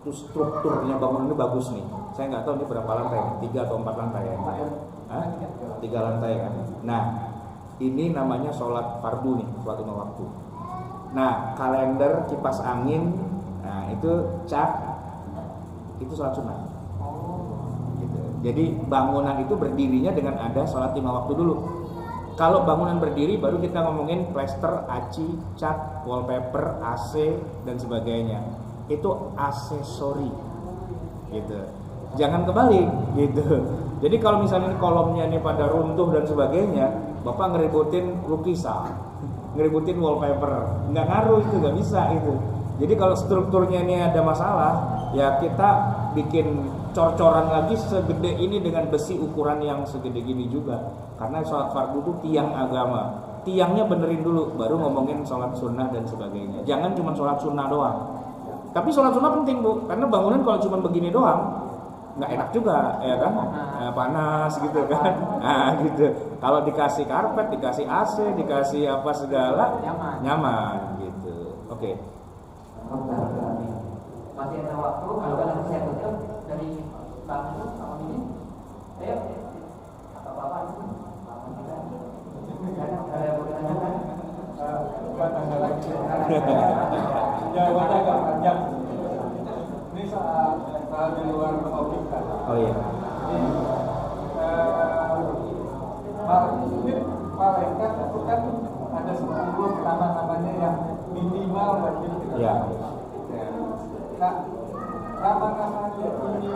Itu strukturnya bangunan ini bagus nih. Saya nggak tahu ini berapa lantai, 3 atau 4 lantai ya. Hah? 3 lantai kan. Nah, ini namanya sholat fardu nih, sholat 5 waktu. Nah, kalender, kipas angin, nah itu cat, itu sholat sunnah. Gitu. Jadi bangunan itu berdirinya dengan ada sholat 5 waktu dulu. Kalau bangunan berdiri baru kita ngomongin plester, aci, cat, wallpaper, AC dan sebagainya. Itu aksesori, gitu. Jangan kebalik, gitu. Jadi kalau misalnya kolomnya ini pada runtuh dan sebagainya, Bapak ngeributin lukisan, ngeributin wallpaper, nggak ngaruh itu, nggak bisa itu. Jadi kalau strukturnya ini ada masalah, ya kita bikin cor-coran lagi segede ini dengan besi ukuran yang segede gini juga. Karena sholat fardu itu tiang agama. Tiangnya benerin dulu, baru ngomongin sholat sunnah dan sebagainya. Jangan cuma sholat sunnah doang. Tapi sholat sunnah penting Bu, karena bangunan kalau cuma begini doang nggak enak juga, ya kan? Panas gitu kan? Nah gitu. Kalau dikasih karpet, dikasih AC, dikasih apa segala, nyaman gitu. Oke. Masih ada waktu, kalau nanti saya tutup dari Bang itu sama ini. Ayo, apa bapak itu? Ada yang mau ditanyakan? Bukan tanya lagi. Jawabannya agak panjang. Ini soal di luar topik kan. Oh iya. Ini malaikat itu kan ada 10 nama-namanya yang minimal wajib kita. Ya. Nah, nama-namanya ini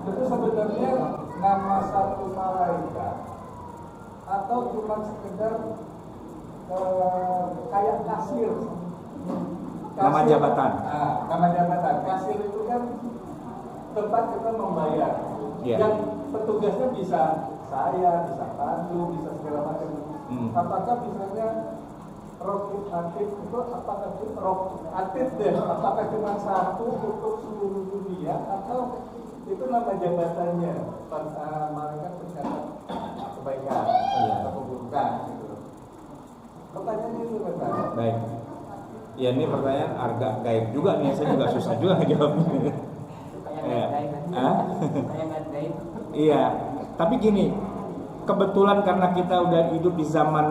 itu sebenarnya nama satu malaikat atau cuma sekedar kayak kasir. Nama jabatan. Nah, nama jabatan. Kasir itu kan tempat kita membayar. Yeah. Yang petugasnya bisa saya, bisa pandu, bisa segala macam. Apakah misalnya rokit atid itu apakah itu atid deh? Apakah cuma satu untuk seluruh dunia atau itu nama jabatannya? Malaikat pencatat kebaikan atau keburukan gitu. Pertanyaannya itu Pak. Baik. Ya ini pertanyaan agak gaib juga nih, saya juga susah juga jawabnya. Ya. Iya. Tapi gini, kebetulan karena kita udah hidup di zaman